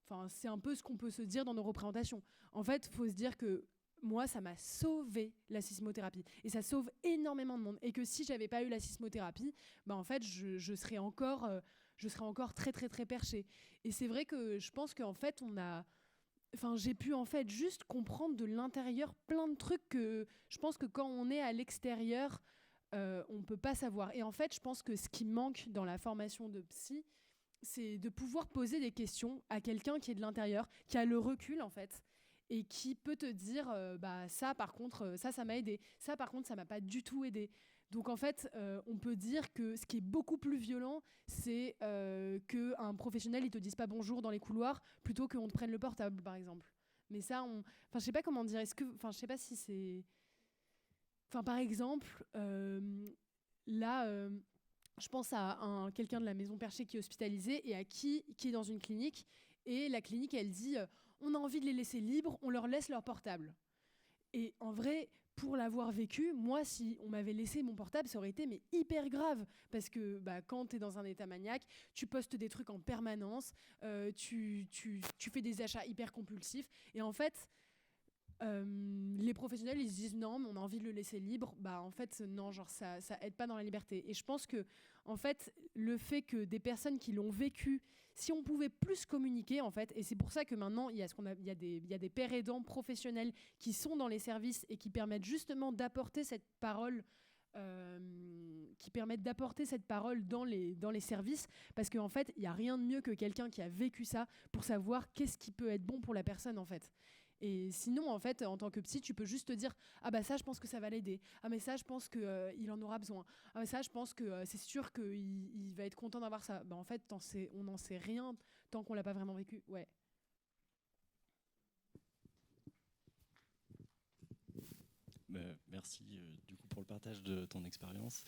Enfin, c'est un peu ce qu'on peut se dire dans nos représentations. En fait, il faut se dire que moi, ça m'a sauvé la sismothérapie. Et ça sauve énormément de monde. Et que si j'avais pas eu la sismothérapie, bah, en fait, je serais encore très, très, très perchée. Et c'est vrai que je pense qu'en fait, j'ai pu en fait juste comprendre de l'intérieur plein de trucs que je pense que quand on est à l'extérieur, on ne peut pas savoir. Et en fait, je pense que ce qui manque dans la formation de psy, c'est de pouvoir poser des questions à quelqu'un qui est de l'intérieur, qui a le recul en fait, et qui peut te dire bah ça par contre ça m'a aidé, ça par contre ça m'a pas du tout aidé. Donc en fait on peut dire que ce qui est beaucoup plus violent, c'est qu'un professionnel il te dise pas bonjour dans les couloirs plutôt qu'on te prenne le portable par exemple. Mais ça je sais pas comment dire, je sais pas si c'est, par exemple là je pense à quelqu'un de la Maison Perchée qui est hospitalisé et qui est dans une clinique, et la clinique elle dit on a envie de les laisser libres, on leur laisse leur portable. Et en vrai, pour l'avoir vécu, moi si on m'avait laissé mon portable, ça aurait été mais hyper grave, parce que quand tu es dans un état maniaque, tu postes des trucs en permanence, tu fais des achats hyper compulsifs, et en fait les professionnels ils se disent non mais on a envie de le laisser libre, en fait non, genre ça aide pas dans la liberté. Et je pense que en fait le fait que des personnes qui l'ont vécu, si on pouvait plus communiquer en fait, et c'est pour ça que maintenant il y a des pères aidants professionnels qui sont dans les services et qui permettent justement d'apporter cette parole dans les services, parce qu'en fait il n'y a rien de mieux que quelqu'un qui a vécu ça pour savoir qu'est-ce qui peut être bon pour la personne en fait. Et sinon, en fait, en tant que psy, tu peux juste te dire ah bah ça, je pense que ça va l'aider. Ah mais ça, je pense que il en aura besoin. Ah mais ça, je pense que c'est sûr qu'il va être content d'avoir ça. En fait, on n'en sait rien tant qu'on l'a pas vraiment vécu. Ouais. Merci du coup pour le partage de ton expérience.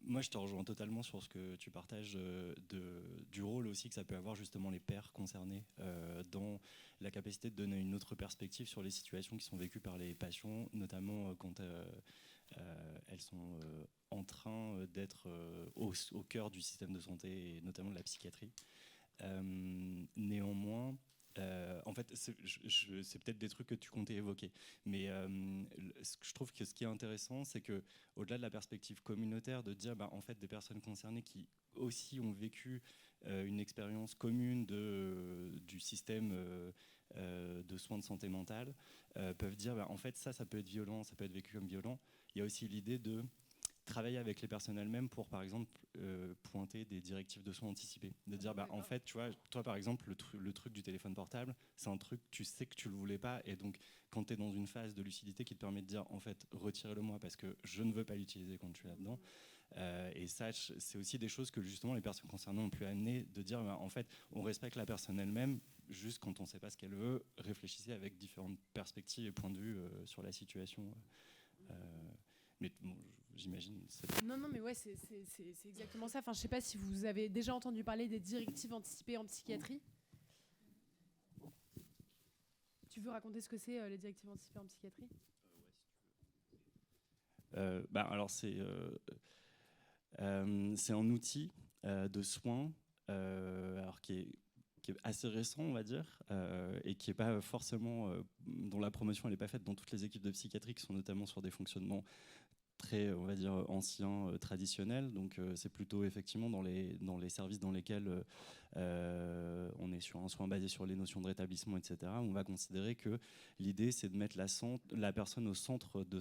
Moi, je te rejoins totalement sur ce que tu partages du rôle aussi que ça peut avoir justement les pairs concernés dans la capacité de donner une autre perspective sur les situations qui sont vécues par les patients, notamment quand elles sont en train d'être au cœur du système de santé et notamment de la psychiatrie. Néanmoins, en fait, c'est peut-être des trucs que tu comptais évoquer, mais je trouve que ce qui est intéressant, c'est que au-delà de la perspective communautaire, de dire en fait des personnes concernées qui aussi ont vécu une expérience commune du système de soins de santé mentale, peuvent dire en fait ça peut être violent, ça peut être vécu comme violent. Il y a aussi l'idée de travailler avec les personnes elles-mêmes pour, par exemple, pointer des directives de soins anticipés. De dire, en fait, tu vois, toi, par exemple, le truc du téléphone portable, c'est un truc, tu sais que tu le voulais pas, et donc, quand tu es dans une phase de lucidité qui te permet de dire, en fait, retirez-le-moi parce que je ne veux pas l'utiliser quand tu es là-dedans. Et ça, c'est aussi des choses que, justement, les personnes concernées ont pu amener, de dire, en fait, on respecte la personne elle-même, juste quand on ne sait pas ce qu'elle veut, réfléchissez avec différentes perspectives et points de vue sur la situation. Mais bon, j'imagine. Non, mais ouais, c'est exactement ça. Je sais pas si vous avez déjà entendu parler des directives anticipées en psychiatrie. Tu veux raconter ce que c'est les directives anticipées en psychiatrie ? Alors c'est un outil de soins alors qui est assez récent, on va dire, et qui est pas forcément dont la promotion elle est pas faite dans toutes les équipes de psychiatrie qui sont notamment sur des fonctionnements très, on va dire, anciens, traditionnels. Donc c'est plutôt effectivement dans les services dans lesquels on est sur un soin basé sur les notions de rétablissement, etc. On va considérer que l'idée c'est de mettre la personne au centre de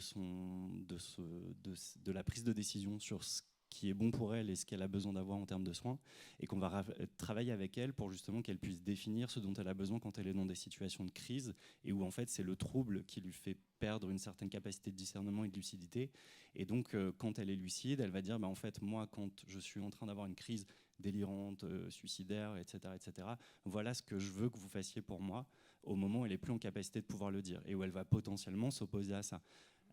la prise de décision sur ce qui est bon pour elle et ce qu'elle a besoin d'avoir en termes de soins, et qu'on va travailler avec elle pour justement qu'elle puisse définir ce dont elle a besoin quand elle est dans des situations de crise, et où en fait c'est le trouble qui lui fait perdre une certaine capacité de discernement et de lucidité. Et donc quand elle est lucide, elle va dire en fait moi quand je suis en train d'avoir une crise délirante, suicidaire, etc., voilà ce que je veux que vous fassiez pour moi, au moment où elle est plus en capacité de pouvoir le dire, et où elle va potentiellement s'opposer à ça.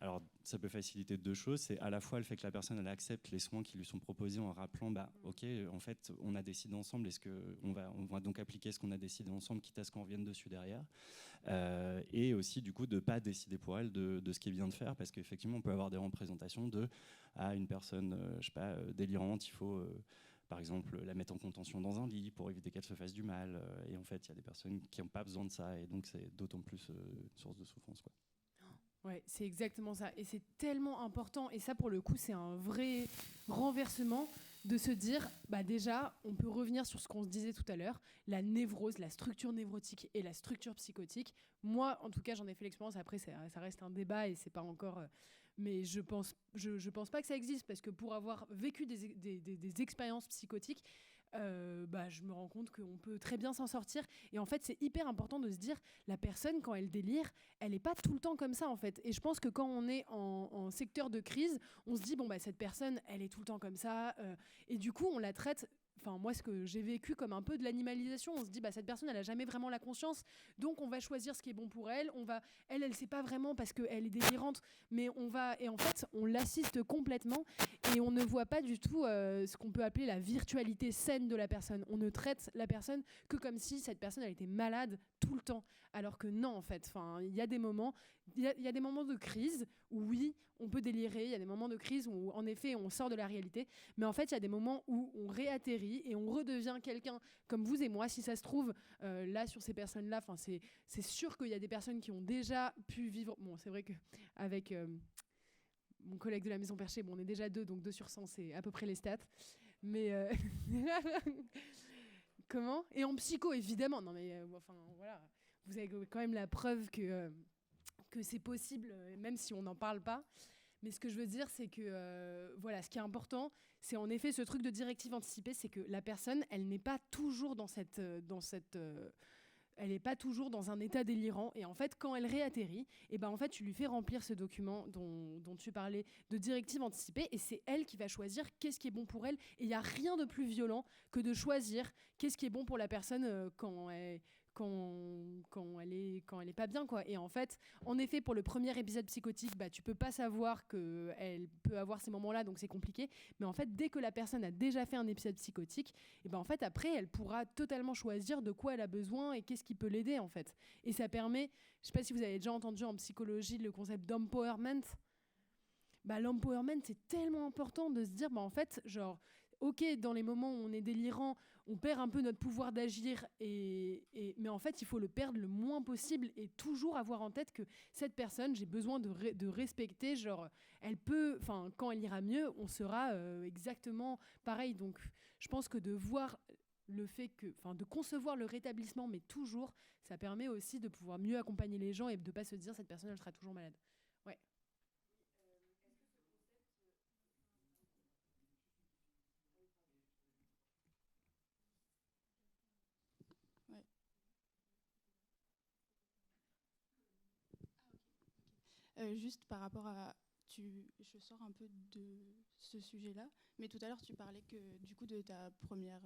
Alors, ça peut faciliter deux choses. C'est à la fois le fait que la personne elle accepte les soins qui lui sont proposés en rappelant, ok, en fait, on a décidé ensemble. Est-ce qu'on va donc appliquer ce qu'on a décidé ensemble, quitte à ce qu'on revienne dessus derrière. Et aussi, du coup, de ne pas décider pour elle de ce qu'elle vient de faire, parce qu'effectivement, on peut avoir des représentations de une personne, je sais pas, délirante. Il faut par exemple, la mettre en contention dans un lit pour éviter qu'elle se fasse du mal. Et en fait, il y a des personnes qui n'ont pas besoin de ça, et donc c'est d'autant plus une source de souffrance, quoi. Ouais, c'est exactement ça. Et c'est tellement important. Et ça, pour le coup, c'est un vrai renversement de se dire, bah déjà, on peut revenir sur ce qu'on se disait tout à l'heure, la névrose, la structure névrotique et la structure psychotique. Moi, en tout cas, j'en ai fait l'expérience. Après, ça reste un débat et c'est pas encore... mais je pense pas que ça existe, parce que pour avoir vécu des expériences psychotiques, je me rends compte qu'on peut très bien s'en sortir. Et en fait, c'est hyper important de se dire, la personne, quand elle délire, elle n'est pas tout le temps comme ça, en fait. Et je pense que quand on est en secteur de crise, on se dit, bon, bah, cette personne, elle est tout le temps comme ça. Et du coup, on la traite... Enfin, moi, ce que j'ai vécu comme un peu de l'animalisation, on se dit, bah, cette personne, elle n'a jamais vraiment la conscience, donc on va choisir ce qui est bon pour elle. Elle sait pas vraiment parce qu'elle est délirante, mais et en fait, on l'assiste complètement et on ne voit pas du tout ce qu'on peut appeler la virtualité saine de la personne. On ne traite la personne que comme si cette personne, elle était malade tout le temps, alors que non, en fait. Enfin, il y a des moments de crise où oui, on peut délirer, il y a des moments de crise où en effet on sort de la réalité, mais en fait il y a des moments où on réatterrit et on redevient quelqu'un comme vous et moi. Si ça se trouve, là sur ces personnes-là, c'est sûr qu'il y a des personnes qui ont déjà pu vivre, bon c'est vrai qu'avec mon collègue de la Maison Perchée, bon, on est déjà 2, donc 2 sur 100 c'est à peu près les stats, mais comment ? Et en psycho évidemment, non mais enfin voilà, vous avez quand même la preuve que c'est possible, même si on n'en parle pas. Mais ce que je veux dire, c'est que voilà, ce qui est important, c'est en effet ce truc de directive anticipée, c'est que la personne, elle n'est pas toujours elle n'est pas toujours dans un état délirant. Et en fait, quand elle réatterrit, et ben en fait, tu lui fais remplir ce document dont tu parlais, de directive anticipée, et c'est elle qui va choisir qu'est-ce qui est bon pour elle. Et il n'y a rien de plus violent que de choisir qu'est-ce qui est bon pour la personne quand elle est pas bien, quoi. Et en fait, en effet, pour le premier épisode psychotique, bah tu peux pas savoir que elle peut avoir ces moments-là, donc c'est compliqué. Mais en fait, dès que la personne a déjà fait un épisode psychotique, et ben en fait après, elle pourra totalement choisir de quoi elle a besoin et qu'est-ce qui peut l'aider, en fait. Et ça permet, je sais pas si vous avez déjà entendu en psychologie le concept d'empowerment. Bah l'empowerment, c'est tellement important de se dire, bah en fait, genre ok, dans les moments où on est délirant, on perd un peu notre pouvoir d'agir, mais en fait, il faut le perdre le moins possible et toujours avoir en tête que cette personne, j'ai besoin de respecter, genre, elle peut, enfin, quand elle ira mieux, on sera exactement pareil. Donc, je pense que de voir le fait que, enfin, de concevoir le rétablissement, mais toujours, ça permet aussi de pouvoir mieux accompagner les gens et de ne pas se dire cette personne, elle sera toujours malade. Ouais. Juste par rapport à... Je sors un peu de ce sujet-là, mais tout à l'heure tu parlais que du coup de ta première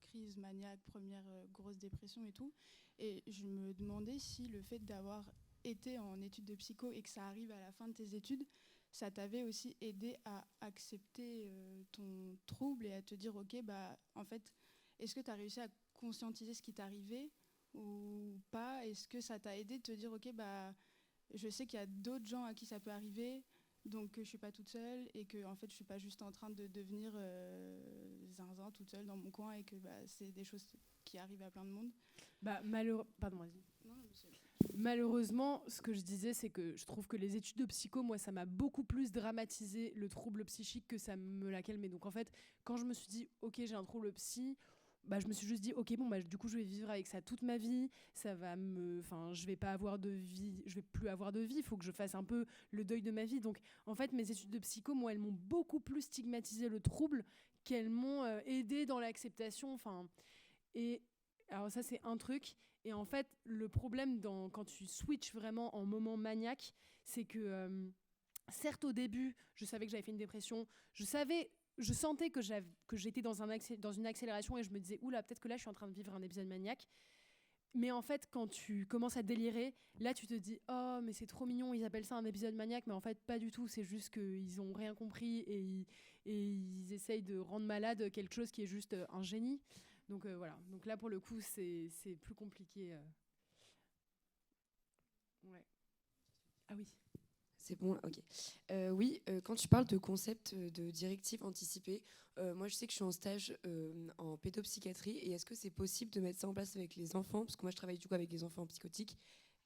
crise maniaque, première grosse dépression et tout, et je me demandais si le fait d'avoir été en études de psycho et que ça arrive à la fin de tes études, ça t'avait aussi aidé à accepter ton trouble et à te dire ok, bah en fait, est-ce que tu as réussi à conscientiser ce qui t'arrivait ou pas? Est-ce que ça t'a aidé de te dire ok, bah je sais qu'il y a d'autres gens à qui ça peut arriver, donc je suis pas toute seule et que en fait je suis pas juste en train de devenir zinzin toute seule dans mon coin et que bah, c'est des choses qui arrivent à plein de monde. Bah pardon, vas-y. Non, monsieur. Malheureusement, ce que je disais, c'est que je trouve que les études de psycho, moi, ça m'a beaucoup plus dramatisé le trouble psychique que ça me l'a calmé. Donc en fait, quand je me suis dit ok, j'ai un trouble psy, bah, je me suis juste dit ok, bon, bah, du coup je vais vivre avec ça toute ma vie, je vais pas avoir de vie, je vais plus avoir de vie, il faut que je fasse un peu le deuil de ma vie. Donc en fait, mes études de psycho, moi, elles m'ont beaucoup plus stigmatisé le trouble qu'elles m'ont aidé dans l'acceptation. Et alors ça, c'est un truc. Et en fait, le problème quand tu switches vraiment en moment maniaque, c'est que certes au début, je savais que j'avais fait une dépression, je sentais que j'étais dans une accélération et je me disais oula, peut-être que là je suis en train de vivre un épisode maniaque. Mais en fait, quand tu commences à délirer, là tu te dis oh mais c'est trop mignon, ils appellent ça un épisode maniaque, mais en fait pas du tout, c'est juste qu'ils ont rien compris et ils essayent de rendre malade quelque chose qui est juste un génie. Donc voilà, donc là pour le coup c'est plus compliqué. Ouais. Ah oui. C'est bon, ok. Oui, quand tu parles de concept de directive anticipée, moi je sais que je suis en stage en pédopsychiatrie, et est-ce que c'est possible de mettre ça en place avec les enfants? Parce que moi je travaille du coup avec les enfants psychotiques.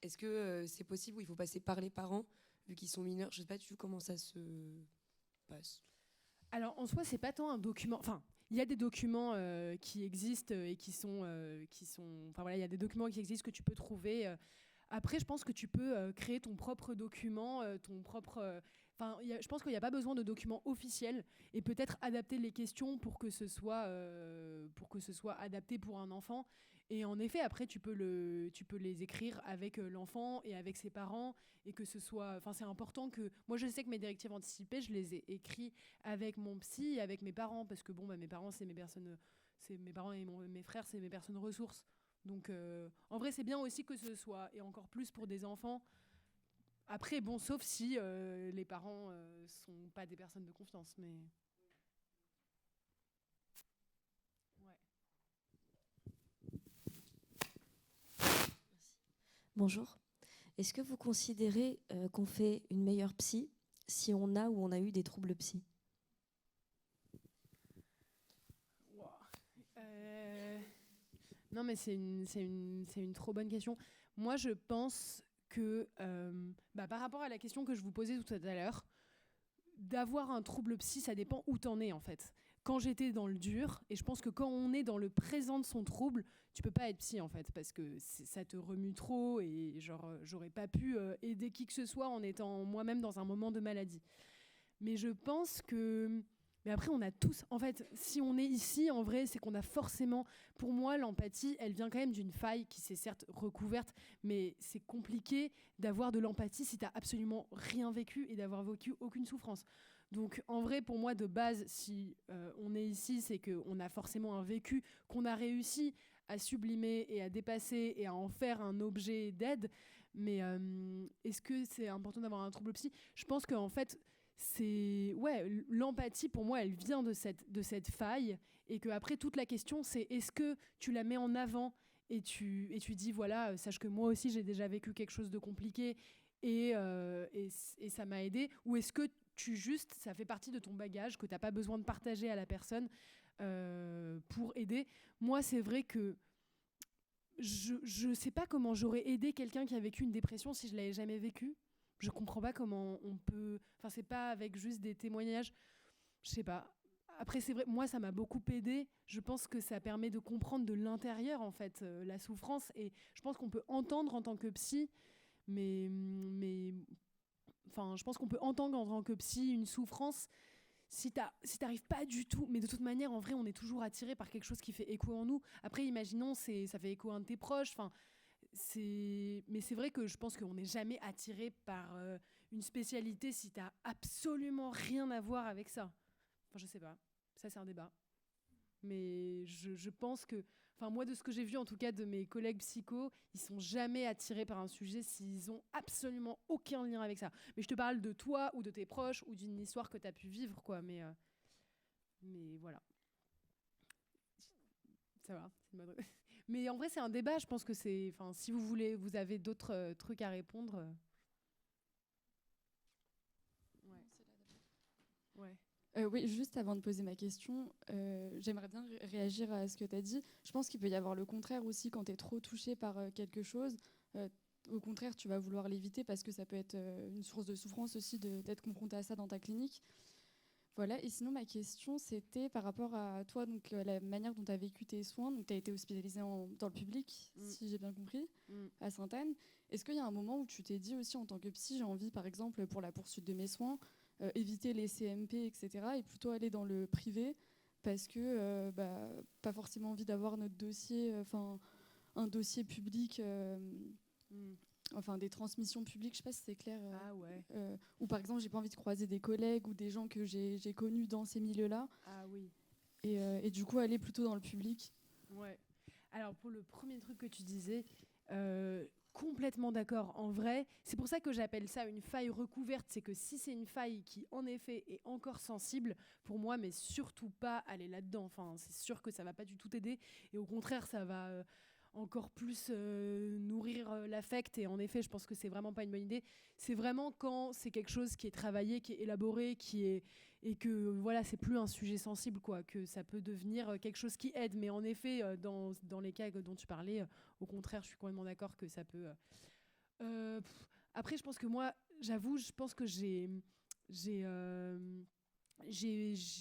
Est-ce que c'est possible ou il faut passer par les parents vu qu'ils sont mineurs? Je sais pas du tout comment ça se passe. Alors en soi, c'est pas tant un document. Enfin, il y a des documents qui existent et Enfin voilà, il y a des documents qui existent que tu peux trouver. Après, je pense que tu peux créer ton propre document, ton propre. Enfin, je pense qu'il n'y a pas besoin de documents officiels et peut-être adapter les questions pour que ce soit adapté pour un enfant. Et en effet, après, tu peux les écrire avec l'enfant et avec ses parents et que ce soit. Enfin, c'est important que. Moi, je sais que mes directives anticipées, je les ai écrites avec mon psy et avec mes parents parce que bon, bah, mes parents, c'est mes personnes. C'est mes parents et mes frères, c'est mes personnes ressources. Donc, en vrai, c'est bien aussi que ce soit, et encore plus pour des enfants. Après, bon, sauf si les parents sont pas des personnes de confiance, mais. Ouais. Bonjour. Est-ce que vous considérez qu'on fait une meilleure psy si on a ou on a eu des troubles psy? Non, mais c'est une trop bonne question. Moi, je pense que par rapport à la question que je vous posais tout à l'heure, d'avoir un trouble psy, ça dépend où t'en es en fait. Quand j'étais dans le dur, et je pense que quand on est dans le présent de son trouble, tu peux pas être psy en fait, parce que ça te remue trop, et genre j'aurais pas pu aider qui que ce soit en étant moi-même dans un moment de maladie. Mais je pense que... Mais après, on a tous... En fait, si on est ici, en vrai, c'est qu'on a forcément... Pour moi, l'empathie, elle vient quand même d'une faille qui s'est certes recouverte, mais c'est compliqué d'avoir de l'empathie si t'as absolument rien vécu et d'avoir vécu aucune souffrance. Donc, en vrai, pour moi, de base, si on est ici, c'est qu'on a forcément un vécu qu'on a réussi à sublimer et à dépasser et à en faire un objet d'aide. Mais est-ce que c'est important d'avoir un trouble psy? Je pense qu'en fait... l'empathie pour moi elle vient de cette faille, et que après toute la question c'est est-ce que tu la mets en avant et tu dis voilà, sache que moi aussi j'ai déjà vécu quelque chose de compliqué et ça m'a aidé, ou est-ce que ça fait partie de ton bagage que t'as pas besoin de partager à la personne pour aider. Moi c'est vrai que je sais pas comment j'aurais aidé quelqu'un qui a vécu une dépression si je l'avais jamais vécu. Je comprends pas comment on peut... Enfin, c'est pas avec juste des témoignages. Je sais pas. Après, c'est vrai, moi, ça m'a beaucoup aidé. Je pense que ça permet de comprendre de l'intérieur, en fait, la souffrance. Et je pense qu'on peut entendre en tant que psy, enfin, je pense qu'on peut entendre en tant que psy une souffrance si t'arrives pas du tout. Mais de toute manière, en vrai, on est toujours attiré par quelque chose qui fait écho en nous. Après, imaginons, ça fait écho à un de tes proches. Enfin, mais c'est vrai que je pense qu'on n'est jamais attiré par une spécialité si t'as absolument rien à voir avec ça. Enfin, je sais pas. Ça, c'est un débat. Mais je pense que... Enfin, moi, de ce que j'ai vu, en tout cas, de mes collègues psychos, ils sont jamais attirés par un sujet s'ils ont absolument aucun lien avec ça. Mais je te parle de toi ou de tes proches ou d'une histoire que t'as pu vivre, quoi. Mais voilà. Ça va, c'est une bonne... Mais en vrai, c'est un débat. Je pense que c'est... Enfin, si vous voulez, vous avez d'autres trucs à répondre. Ouais. Oui, juste avant de poser ma question, j'aimerais bien réagir à ce que tu as dit. Je pense qu'il peut y avoir le contraire aussi quand tu es trop touché par quelque chose. Au contraire, tu vas vouloir l'éviter parce que ça peut être une source de souffrance aussi d'être confronté à ça dans ta clinique. Voilà. Et sinon, ma question, c'était par rapport à toi, donc la manière dont tu as vécu tes soins. Donc, tu as été hospitalisée dans le public, si j'ai bien compris, à Sainte-Anne. Est-ce qu'il y a un moment où tu t'es dit aussi en tant que psy, j'ai envie, par exemple, pour la poursuite de mes soins, éviter les CMP, etc., et plutôt aller dans le privé parce que pas forcément envie d'avoir notre dossier, un dossier public, des transmissions publiques, je sais pas si c'est clair. Ah ouais. Ou par exemple, j'ai pas envie de croiser des collègues ou des gens que j'ai connus dans ces milieux-là. Ah oui. Et du coup, aller plutôt dans le public. Ouais. Alors pour le premier truc que tu disais, complètement d'accord. En vrai, c'est pour ça que j'appelle ça une faille recouverte. C'est que si c'est une faille qui, en effet, est encore sensible, pour moi, mais surtout pas aller là-dedans. Enfin, c'est sûr que ça va pas du tout t'aider. Et au contraire, ça va... encore plus nourrir l'affect. Et en effet, je pense que c'est vraiment pas une bonne idée. C'est vraiment quand c'est quelque chose qui est travaillé, qui est élaboré, et que voilà, c'est plus un sujet sensible, quoi, que ça peut devenir quelque chose qui aide. Mais en effet, dans les cas dont tu parlais, au contraire, je suis complètement d'accord que ça peut. Après, je pense que moi, j'avoue, je pense que j'ai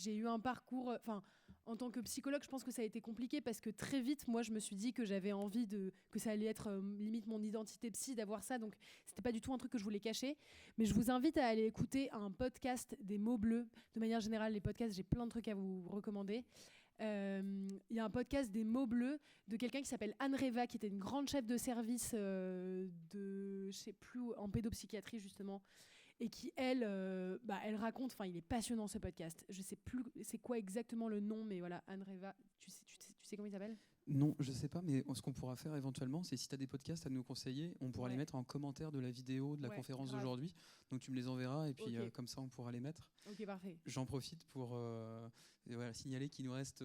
eu un parcours. Enfin, en tant que psychologue, je pense que ça a été compliqué parce que très vite, moi, je me suis dit que j'avais envie que ça allait être limite mon identité psy d'avoir ça. Donc, c'était pas du tout un truc que je voulais cacher. Mais je vous invite à aller écouter un podcast des mots bleus. De manière générale, les podcasts, j'ai plein de trucs à vous recommander. Il y a un podcast des mots bleus de quelqu'un qui s'appelle Anne Reva, qui était une grande chef de service je sais plus, en pédopsychiatrie justement, et qui elle raconte, enfin il est passionnant ce podcast, je sais plus c'est quoi exactement le nom, mais voilà, Anne Reva, tu sais comment il s'appelle? Non, je sais pas, mais ce qu'on pourra faire éventuellement, c'est si tu as des podcasts à nous conseiller, on pourra les mettre en commentaire de la vidéo de la conférence d'aujourd'hui. Donc tu me les enverras et puis comme ça on pourra les mettre. Ok, parfait. J'en profite pour signaler qu'il nous reste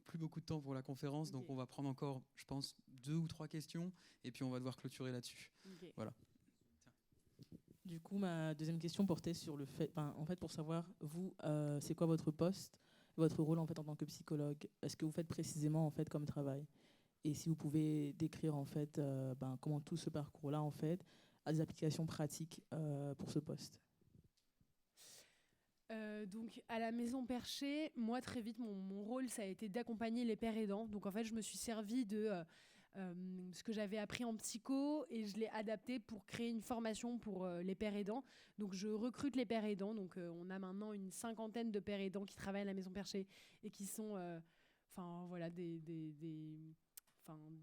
plus beaucoup de temps pour la conférence, donc on va prendre encore, je pense, 2 ou 3 questions et puis on va devoir clôturer là-dessus. Voilà. Du coup, ma deuxième question portait sur le fait, en fait, pour savoir, vous, c'est quoi votre poste, votre rôle en fait en tant que psychologue? Est-ce que vous faites précisément en fait comme travail? Et si vous pouvez décrire en fait comment tout ce parcours-là en fait a des applications pratiques pour ce poste. Donc à la Maison Perchée, moi très vite mon rôle ça a été d'accompagner les pères aidants. Donc en fait je me suis servi de ce que j'avais appris en psycho et je l'ai adapté pour créer une formation pour les pères aidants. Donc je recrute les pères aidants. Donc on a maintenant une 50aine de pères aidants qui travaillent à la Maison Perchée et qui sont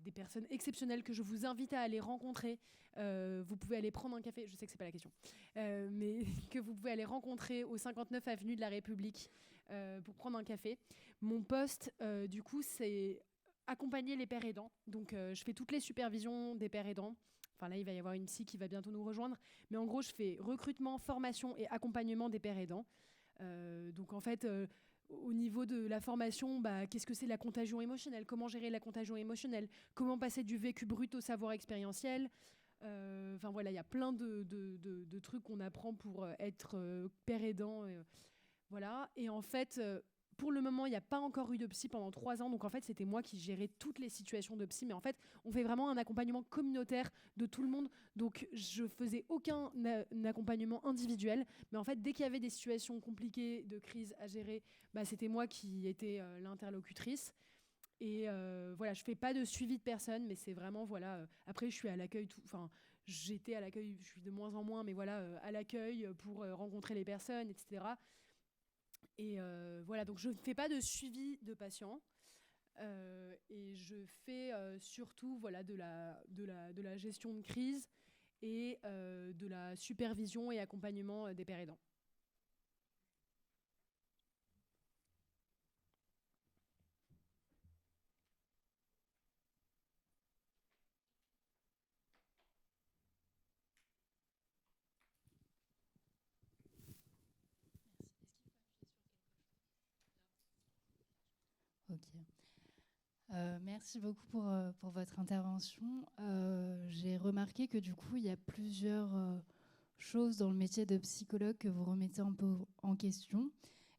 des personnes exceptionnelles que je vous invite à aller rencontrer. Vous pouvez aller prendre un café, je sais que c'est pas la question, mais que vous pouvez aller rencontrer au 59 avenue de la République pour prendre un café. Mon poste, du coup, c'est accompagner les pères aidants. Donc, je fais toutes les supervisions des pères aidants. Enfin, là, il va y avoir une psy qui va bientôt nous rejoindre. Mais en gros, je fais recrutement, formation et accompagnement des pères aidants. Donc, en fait... au niveau de la formation, qu'est-ce que c'est la contagion émotionnelle? Comment gérer la contagion émotionnelle? Comment passer du vécu brut au savoir expérientiel? Enfin voilà, il y a plein de trucs qu'on apprend pour être père aidant. Voilà. Et en fait, pour le moment, il n'y a pas encore eu de psy pendant 3 ans. Donc en fait, c'était moi qui gérais toutes les situations de psy. Mais en fait, on fait vraiment un accompagnement communautaire de tout le monde. Donc je faisais aucun accompagnement individuel. Mais en fait, dès qu'il y avait des situations compliquées de crise à gérer, c'était moi qui étais l'interlocutrice. Et voilà, je fais pas de suivi de personne, mais c'est vraiment voilà. Après, je suis à l'accueil, j'étais à l'accueil, je suis de moins en moins, mais voilà, à l'accueil pour rencontrer les personnes, etc. Et voilà, donc je ne fais pas de suivi de patients. Et je fais surtout voilà, de la gestion de crise et de la supervision et accompagnement des pères aidants. Ok. Merci beaucoup pour votre intervention. J'ai remarqué que du coup, il y a plusieurs choses dans le métier de psychologue que vous remettez un peu en question,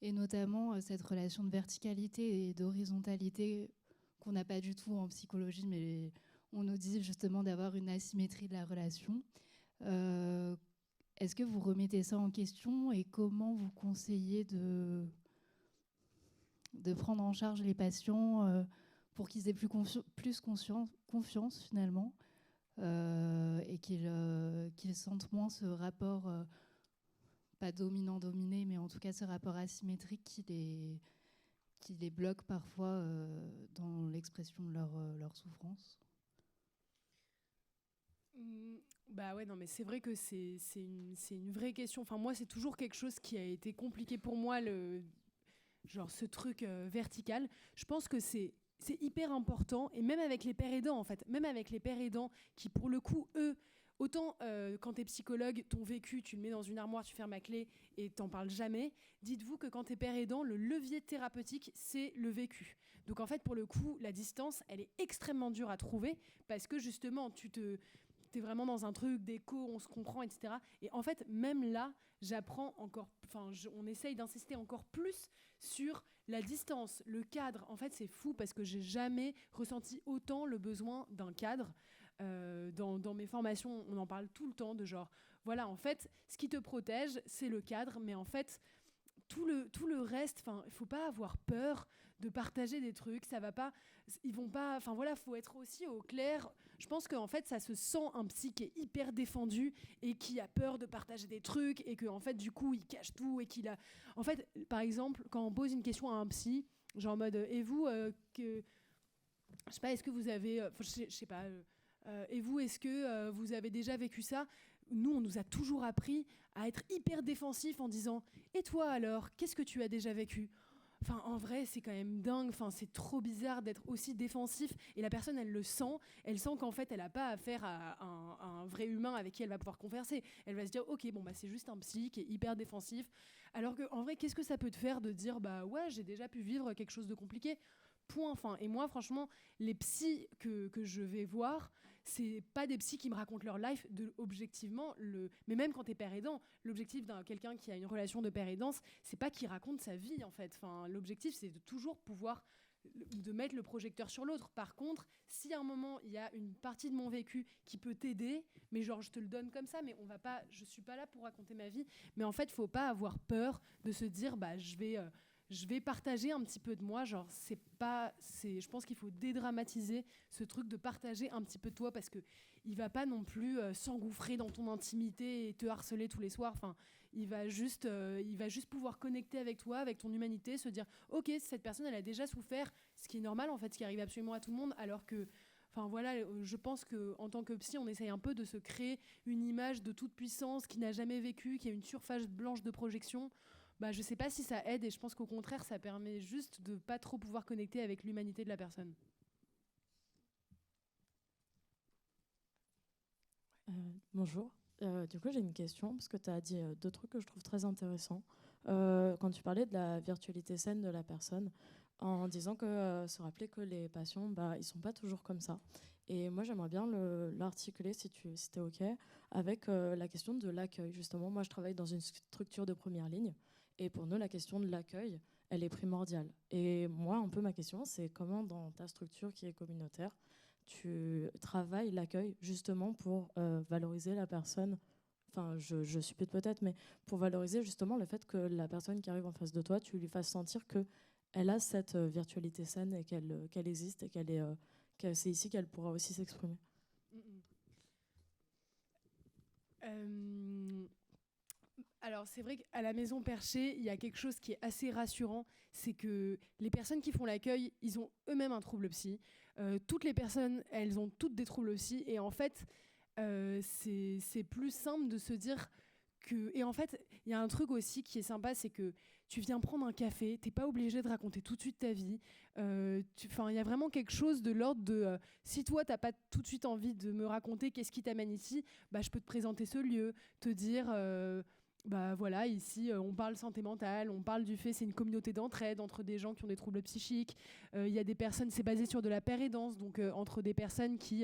et notamment cette relation de verticalité et d'horizontalité qu'on n'a pas du tout en psychologie, mais on nous dit justement d'avoir une asymétrie de la relation. Est-ce que vous remettez ça en question et comment vous conseillez de prendre en charge les patients pour qu'ils aient plus confiance finalement et qu'ils sentent moins ce rapport, pas dominant-dominé, mais en tout cas ce rapport asymétrique qui les bloque parfois dans l'expression de leur souffrance. Bah ouais, non, mais c'est vrai que c'est une vraie question. Enfin, moi, c'est toujours quelque chose qui a été compliqué pour moi, genre ce truc vertical. Je pense que c'est hyper important, et même avec les pères aidants, en fait, même avec les pères aidants qui, pour le coup, eux, autant quand tu es psychologue, ton vécu, tu le mets dans une armoire, tu fermes à clé et t'en parles jamais. Dites-vous que quand tu es père aidant, le levier thérapeutique, c'est le vécu. Donc en fait, pour le coup, la distance, elle est extrêmement dure à trouver parce que justement, t'es vraiment dans un truc d'écho, on se comprend, etc. Et en fait, même là, on essaye d'insister encore plus sur la distance, le cadre. En fait, c'est fou parce que j'ai jamais ressenti autant le besoin d'un cadre. Dans mes formations, on en parle tout le temps de genre, voilà, en fait, ce qui te protège, c'est le cadre, mais en fait, tout le reste, il faut pas avoir peur de partager des trucs, ça va pas, ils vont pas, enfin voilà, faut être aussi au clair. Je pense qu'en fait, ça se sent un psy qui est hyper défendu et qui a peur de partager des trucs et que en fait, du coup, il cache tout et qu'il a, en fait, par exemple, quand on pose une question à un psy, genre en mode, et vous, je sais pas, est-ce que vous avez, je sais pas, et vous, est-ce que vous avez déjà vécu ça ? Nous, on nous a toujours appris à être hyper défensif en disant « Et toi alors, qu'est-ce que tu as déjà vécu ?» Enfin, en vrai, c'est quand même dingue. Enfin, c'est trop bizarre d'être aussi défensif. Et la personne, elle le sent. Elle sent qu'en fait, elle n'a pas affaire à un vrai humain avec qui elle va pouvoir converser. Elle va se dire « Ok, bon, bah, c'est juste un psy qui est hyper défensif. » Alors qu'en vrai, qu'est-ce que ça peut te faire de dire « Bah ouais, j'ai déjà pu vivre quelque chose de compliqué. » Point. Enfin, et moi, franchement, les psys que je vais voir, c'est pas des psys qui me racontent leur life objectivement. Mais même quand t'es père aidant, l'objectif d'un quelqu'un qui a une relation de père aidant, c'est pas qu'il raconte sa vie en fait. Enfin, l'objectif, c'est de toujours pouvoir de mettre le projecteur sur l'autre. Par contre, si à un moment il y a une partie de mon vécu qui peut t'aider, mais genre je te le donne comme ça, mais je suis pas là pour raconter ma vie. Mais en fait, faut pas avoir peur de se dire bah je vais partager un petit peu de moi, genre je pense qu'il faut dédramatiser ce truc de partager un petit peu de toi parce que il va pas non plus s'engouffrer dans ton intimité et te harceler tous les soirs. Enfin, il va juste pouvoir connecter avec toi, avec ton humanité, se dire ok, cette personne elle a déjà souffert, ce qui est normal en fait, ce qui arrive absolument à tout le monde, alors que enfin voilà, je pense que en tant que psy, on essaye un peu de se créer une image de toute puissance qui n'a jamais vécu, qui a une surface blanche de projection. Bah, je sais pas si ça aide et je pense qu'au contraire, ça permet juste de pas trop pouvoir connecter avec l'humanité de la personne. Bonjour. Du coup, j'ai une question parce que tu as dit deux trucs que je trouve très intéressants. Quand tu parlais de la virtualité saine de la personne, en disant que se rappeler que les patients, bah, ils sont pas toujours comme ça. Et moi, j'aimerais bien l'articuler, si t'es OK, avec la question de l'accueil. Justement, moi, je travaille dans une structure de première ligne. Et pour nous, la question de l'accueil, elle est primordiale. Et moi, un peu ma question, c'est comment dans ta structure qui est communautaire, tu travailles l'accueil justement pour valoriser la personne. Enfin, je suppute peut-être, mais pour valoriser justement le fait que la personne qui arrive en face de toi, tu lui fasses sentir qu'elle a cette virtualité saine et qu'elle existe et que c'est ici qu'elle pourra aussi s'exprimer. Alors c'est vrai qu'à la Maison Perchée, il y a quelque chose qui est assez rassurant, c'est que les personnes qui font l'accueil, ils ont eux-mêmes un trouble psy. Toutes les personnes, elles ont toutes des troubles psy. Et en fait, c'est plus simple de se dire que... Et en fait, il y a un truc aussi qui est sympa, c'est que tu viens prendre un café, t'es pas obligé de raconter tout de suite ta vie. Il y a vraiment quelque chose de l'ordre de... si toi, t'as pas tout de suite envie de me raconter qu'est-ce qui t'amène ici, bah, je peux te présenter ce lieu, te dire... bah voilà, ici on parle santé mentale, on parle du fait c'est une communauté d'entraide entre des gens qui ont des troubles psychiques. Il y a des personnes, c'est basé sur de la pérédance, donc entre des personnes qui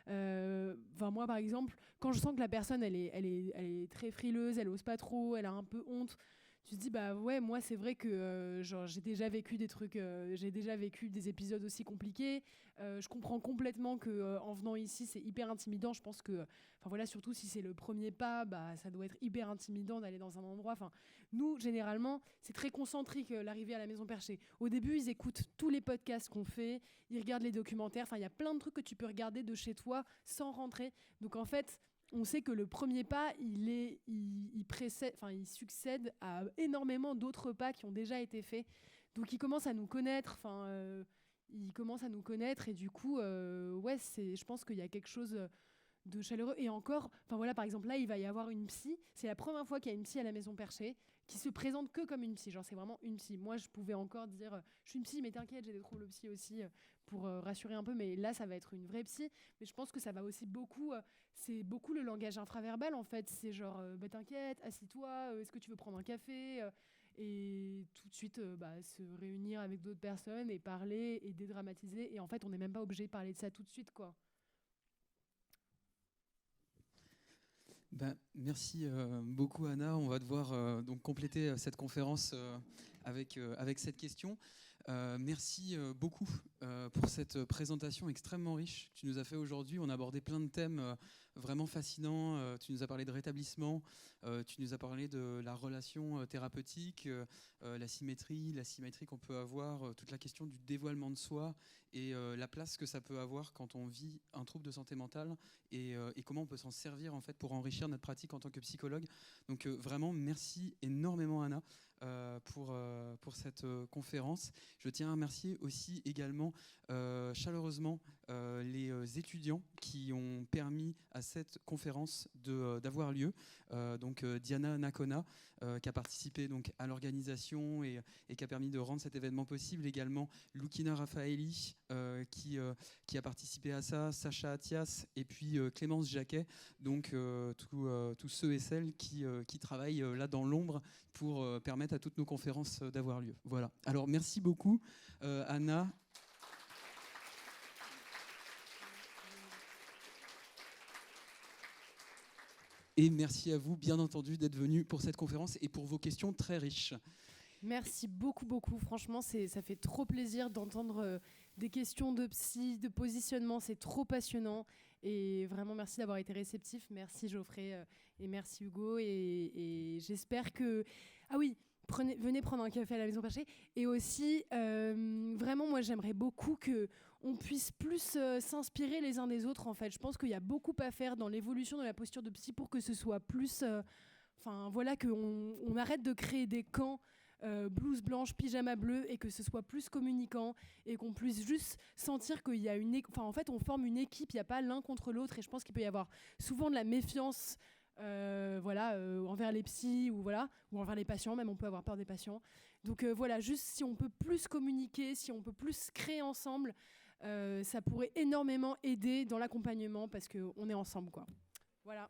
moi par exemple, quand je sens que la personne elle est très frileuse, elle ose pas trop, elle a un peu honte, tu te dis bah ouais, moi c'est vrai que genre j'ai déjà vécu des trucs, j'ai déjà vécu des épisodes aussi compliqués. Je comprends complètement que en venant ici c'est hyper intimidant. Je pense que voilà, surtout si c'est le premier pas, bah ça doit être hyper intimidant d'aller dans un endroit. Nous généralement c'est très concentrique l'arrivée à la Maison Perchée. Au début ils écoutent tous les podcasts qu'on fait, ils regardent les documentaires. Il y a plein de trucs que tu peux regarder de chez toi sans rentrer. Donc en fait on sait que le premier pas, il succède à énormément d'autres pas qui ont déjà été faits. Donc, ils commencent à nous connaître. Et du coup, je pense qu'il y a quelque chose de chaleureux. Et encore, par exemple, là, il va y avoir une psy. C'est la première fois qu'il y a une psy à la Maison Perchée qui se présente que comme une psy. Genre, c'est vraiment une psy. Moi, je pouvais encore dire je suis une psy, mais t'inquiète, j'ai des troubles psy aussi, pour rassurer un peu. Mais là, ça va être une vraie psy. Mais je pense que ça va aussi beaucoup. C'est beaucoup le langage infraverbal, en fait. C'est genre bah, t'inquiète, assis-toi, est-ce que tu veux prendre un café et tout de suite se réunir avec d'autres personnes et parler et dédramatiser. Et en fait, on n'est même pas obligé de parler de ça tout de suite, quoi. Merci beaucoup Anna. On va devoir donc compléter cette conférence avec cette question. Merci beaucoup pour cette présentation extrêmement riche que tu nous as fait aujourd'hui. On a abordé plein de thèmes vraiment fascinants. Tu nous as parlé de rétablissement, tu nous as parlé de la relation thérapeutique, la symétrie qu'on peut avoir, toute la question du dévoilement de soi et la place que ça peut avoir quand on vit un trouble de santé mentale et comment on peut s'en servir en fait pour enrichir notre pratique en tant que psychologue. Donc vraiment merci énormément Anna pour cette conférence. Je tiens à remercier aussi également chaleureusement les étudiants qui ont permis à cette conférence d'avoir lieu. Donc Diana Nakona qui a participé donc à l'organisation et qui a permis de rendre cet événement possible. Également Lukina Raffaeli qui a participé à ça, Sacha Athias et puis Clémence Jacquet. Donc tous ceux et celles qui travaillent là dans l'ombre pour permettre à toutes nos conférences d'avoir lieu. Voilà. Alors merci beaucoup Anna. Et merci à vous, bien entendu, d'être venus pour cette conférence et pour vos questions très riches. Merci beaucoup, beaucoup. Franchement, ça fait trop plaisir d'entendre des questions de psy, de positionnement. C'est trop passionnant. Et vraiment, merci d'avoir été réceptif. Merci Geoffrey et merci Hugo. Et j'espère que... Ah oui, venez prendre un café à la Maison Perchée. Et aussi, vraiment, moi, j'aimerais beaucoup qu'on puisse plus s'inspirer les uns des autres, en fait. Je pense qu'il y a beaucoup à faire dans l'évolution de la posture de psy pour que ce soit plus... voilà, qu'on arrête de créer des camps blouse blanche, pyjama bleu et que ce soit plus communicant et qu'on puisse juste sentir qu'il y a en fait, on forme une équipe, il n'y a pas l'un contre l'autre et je pense qu'il peut y avoir souvent de la méfiance envers les psys ou envers les patients, même on peut avoir peur des patients. Donc voilà, juste si on peut plus communiquer, si on peut plus créer ensemble, ça pourrait énormément aider dans l'accompagnement parce qu'on est ensemble, quoi. Voilà.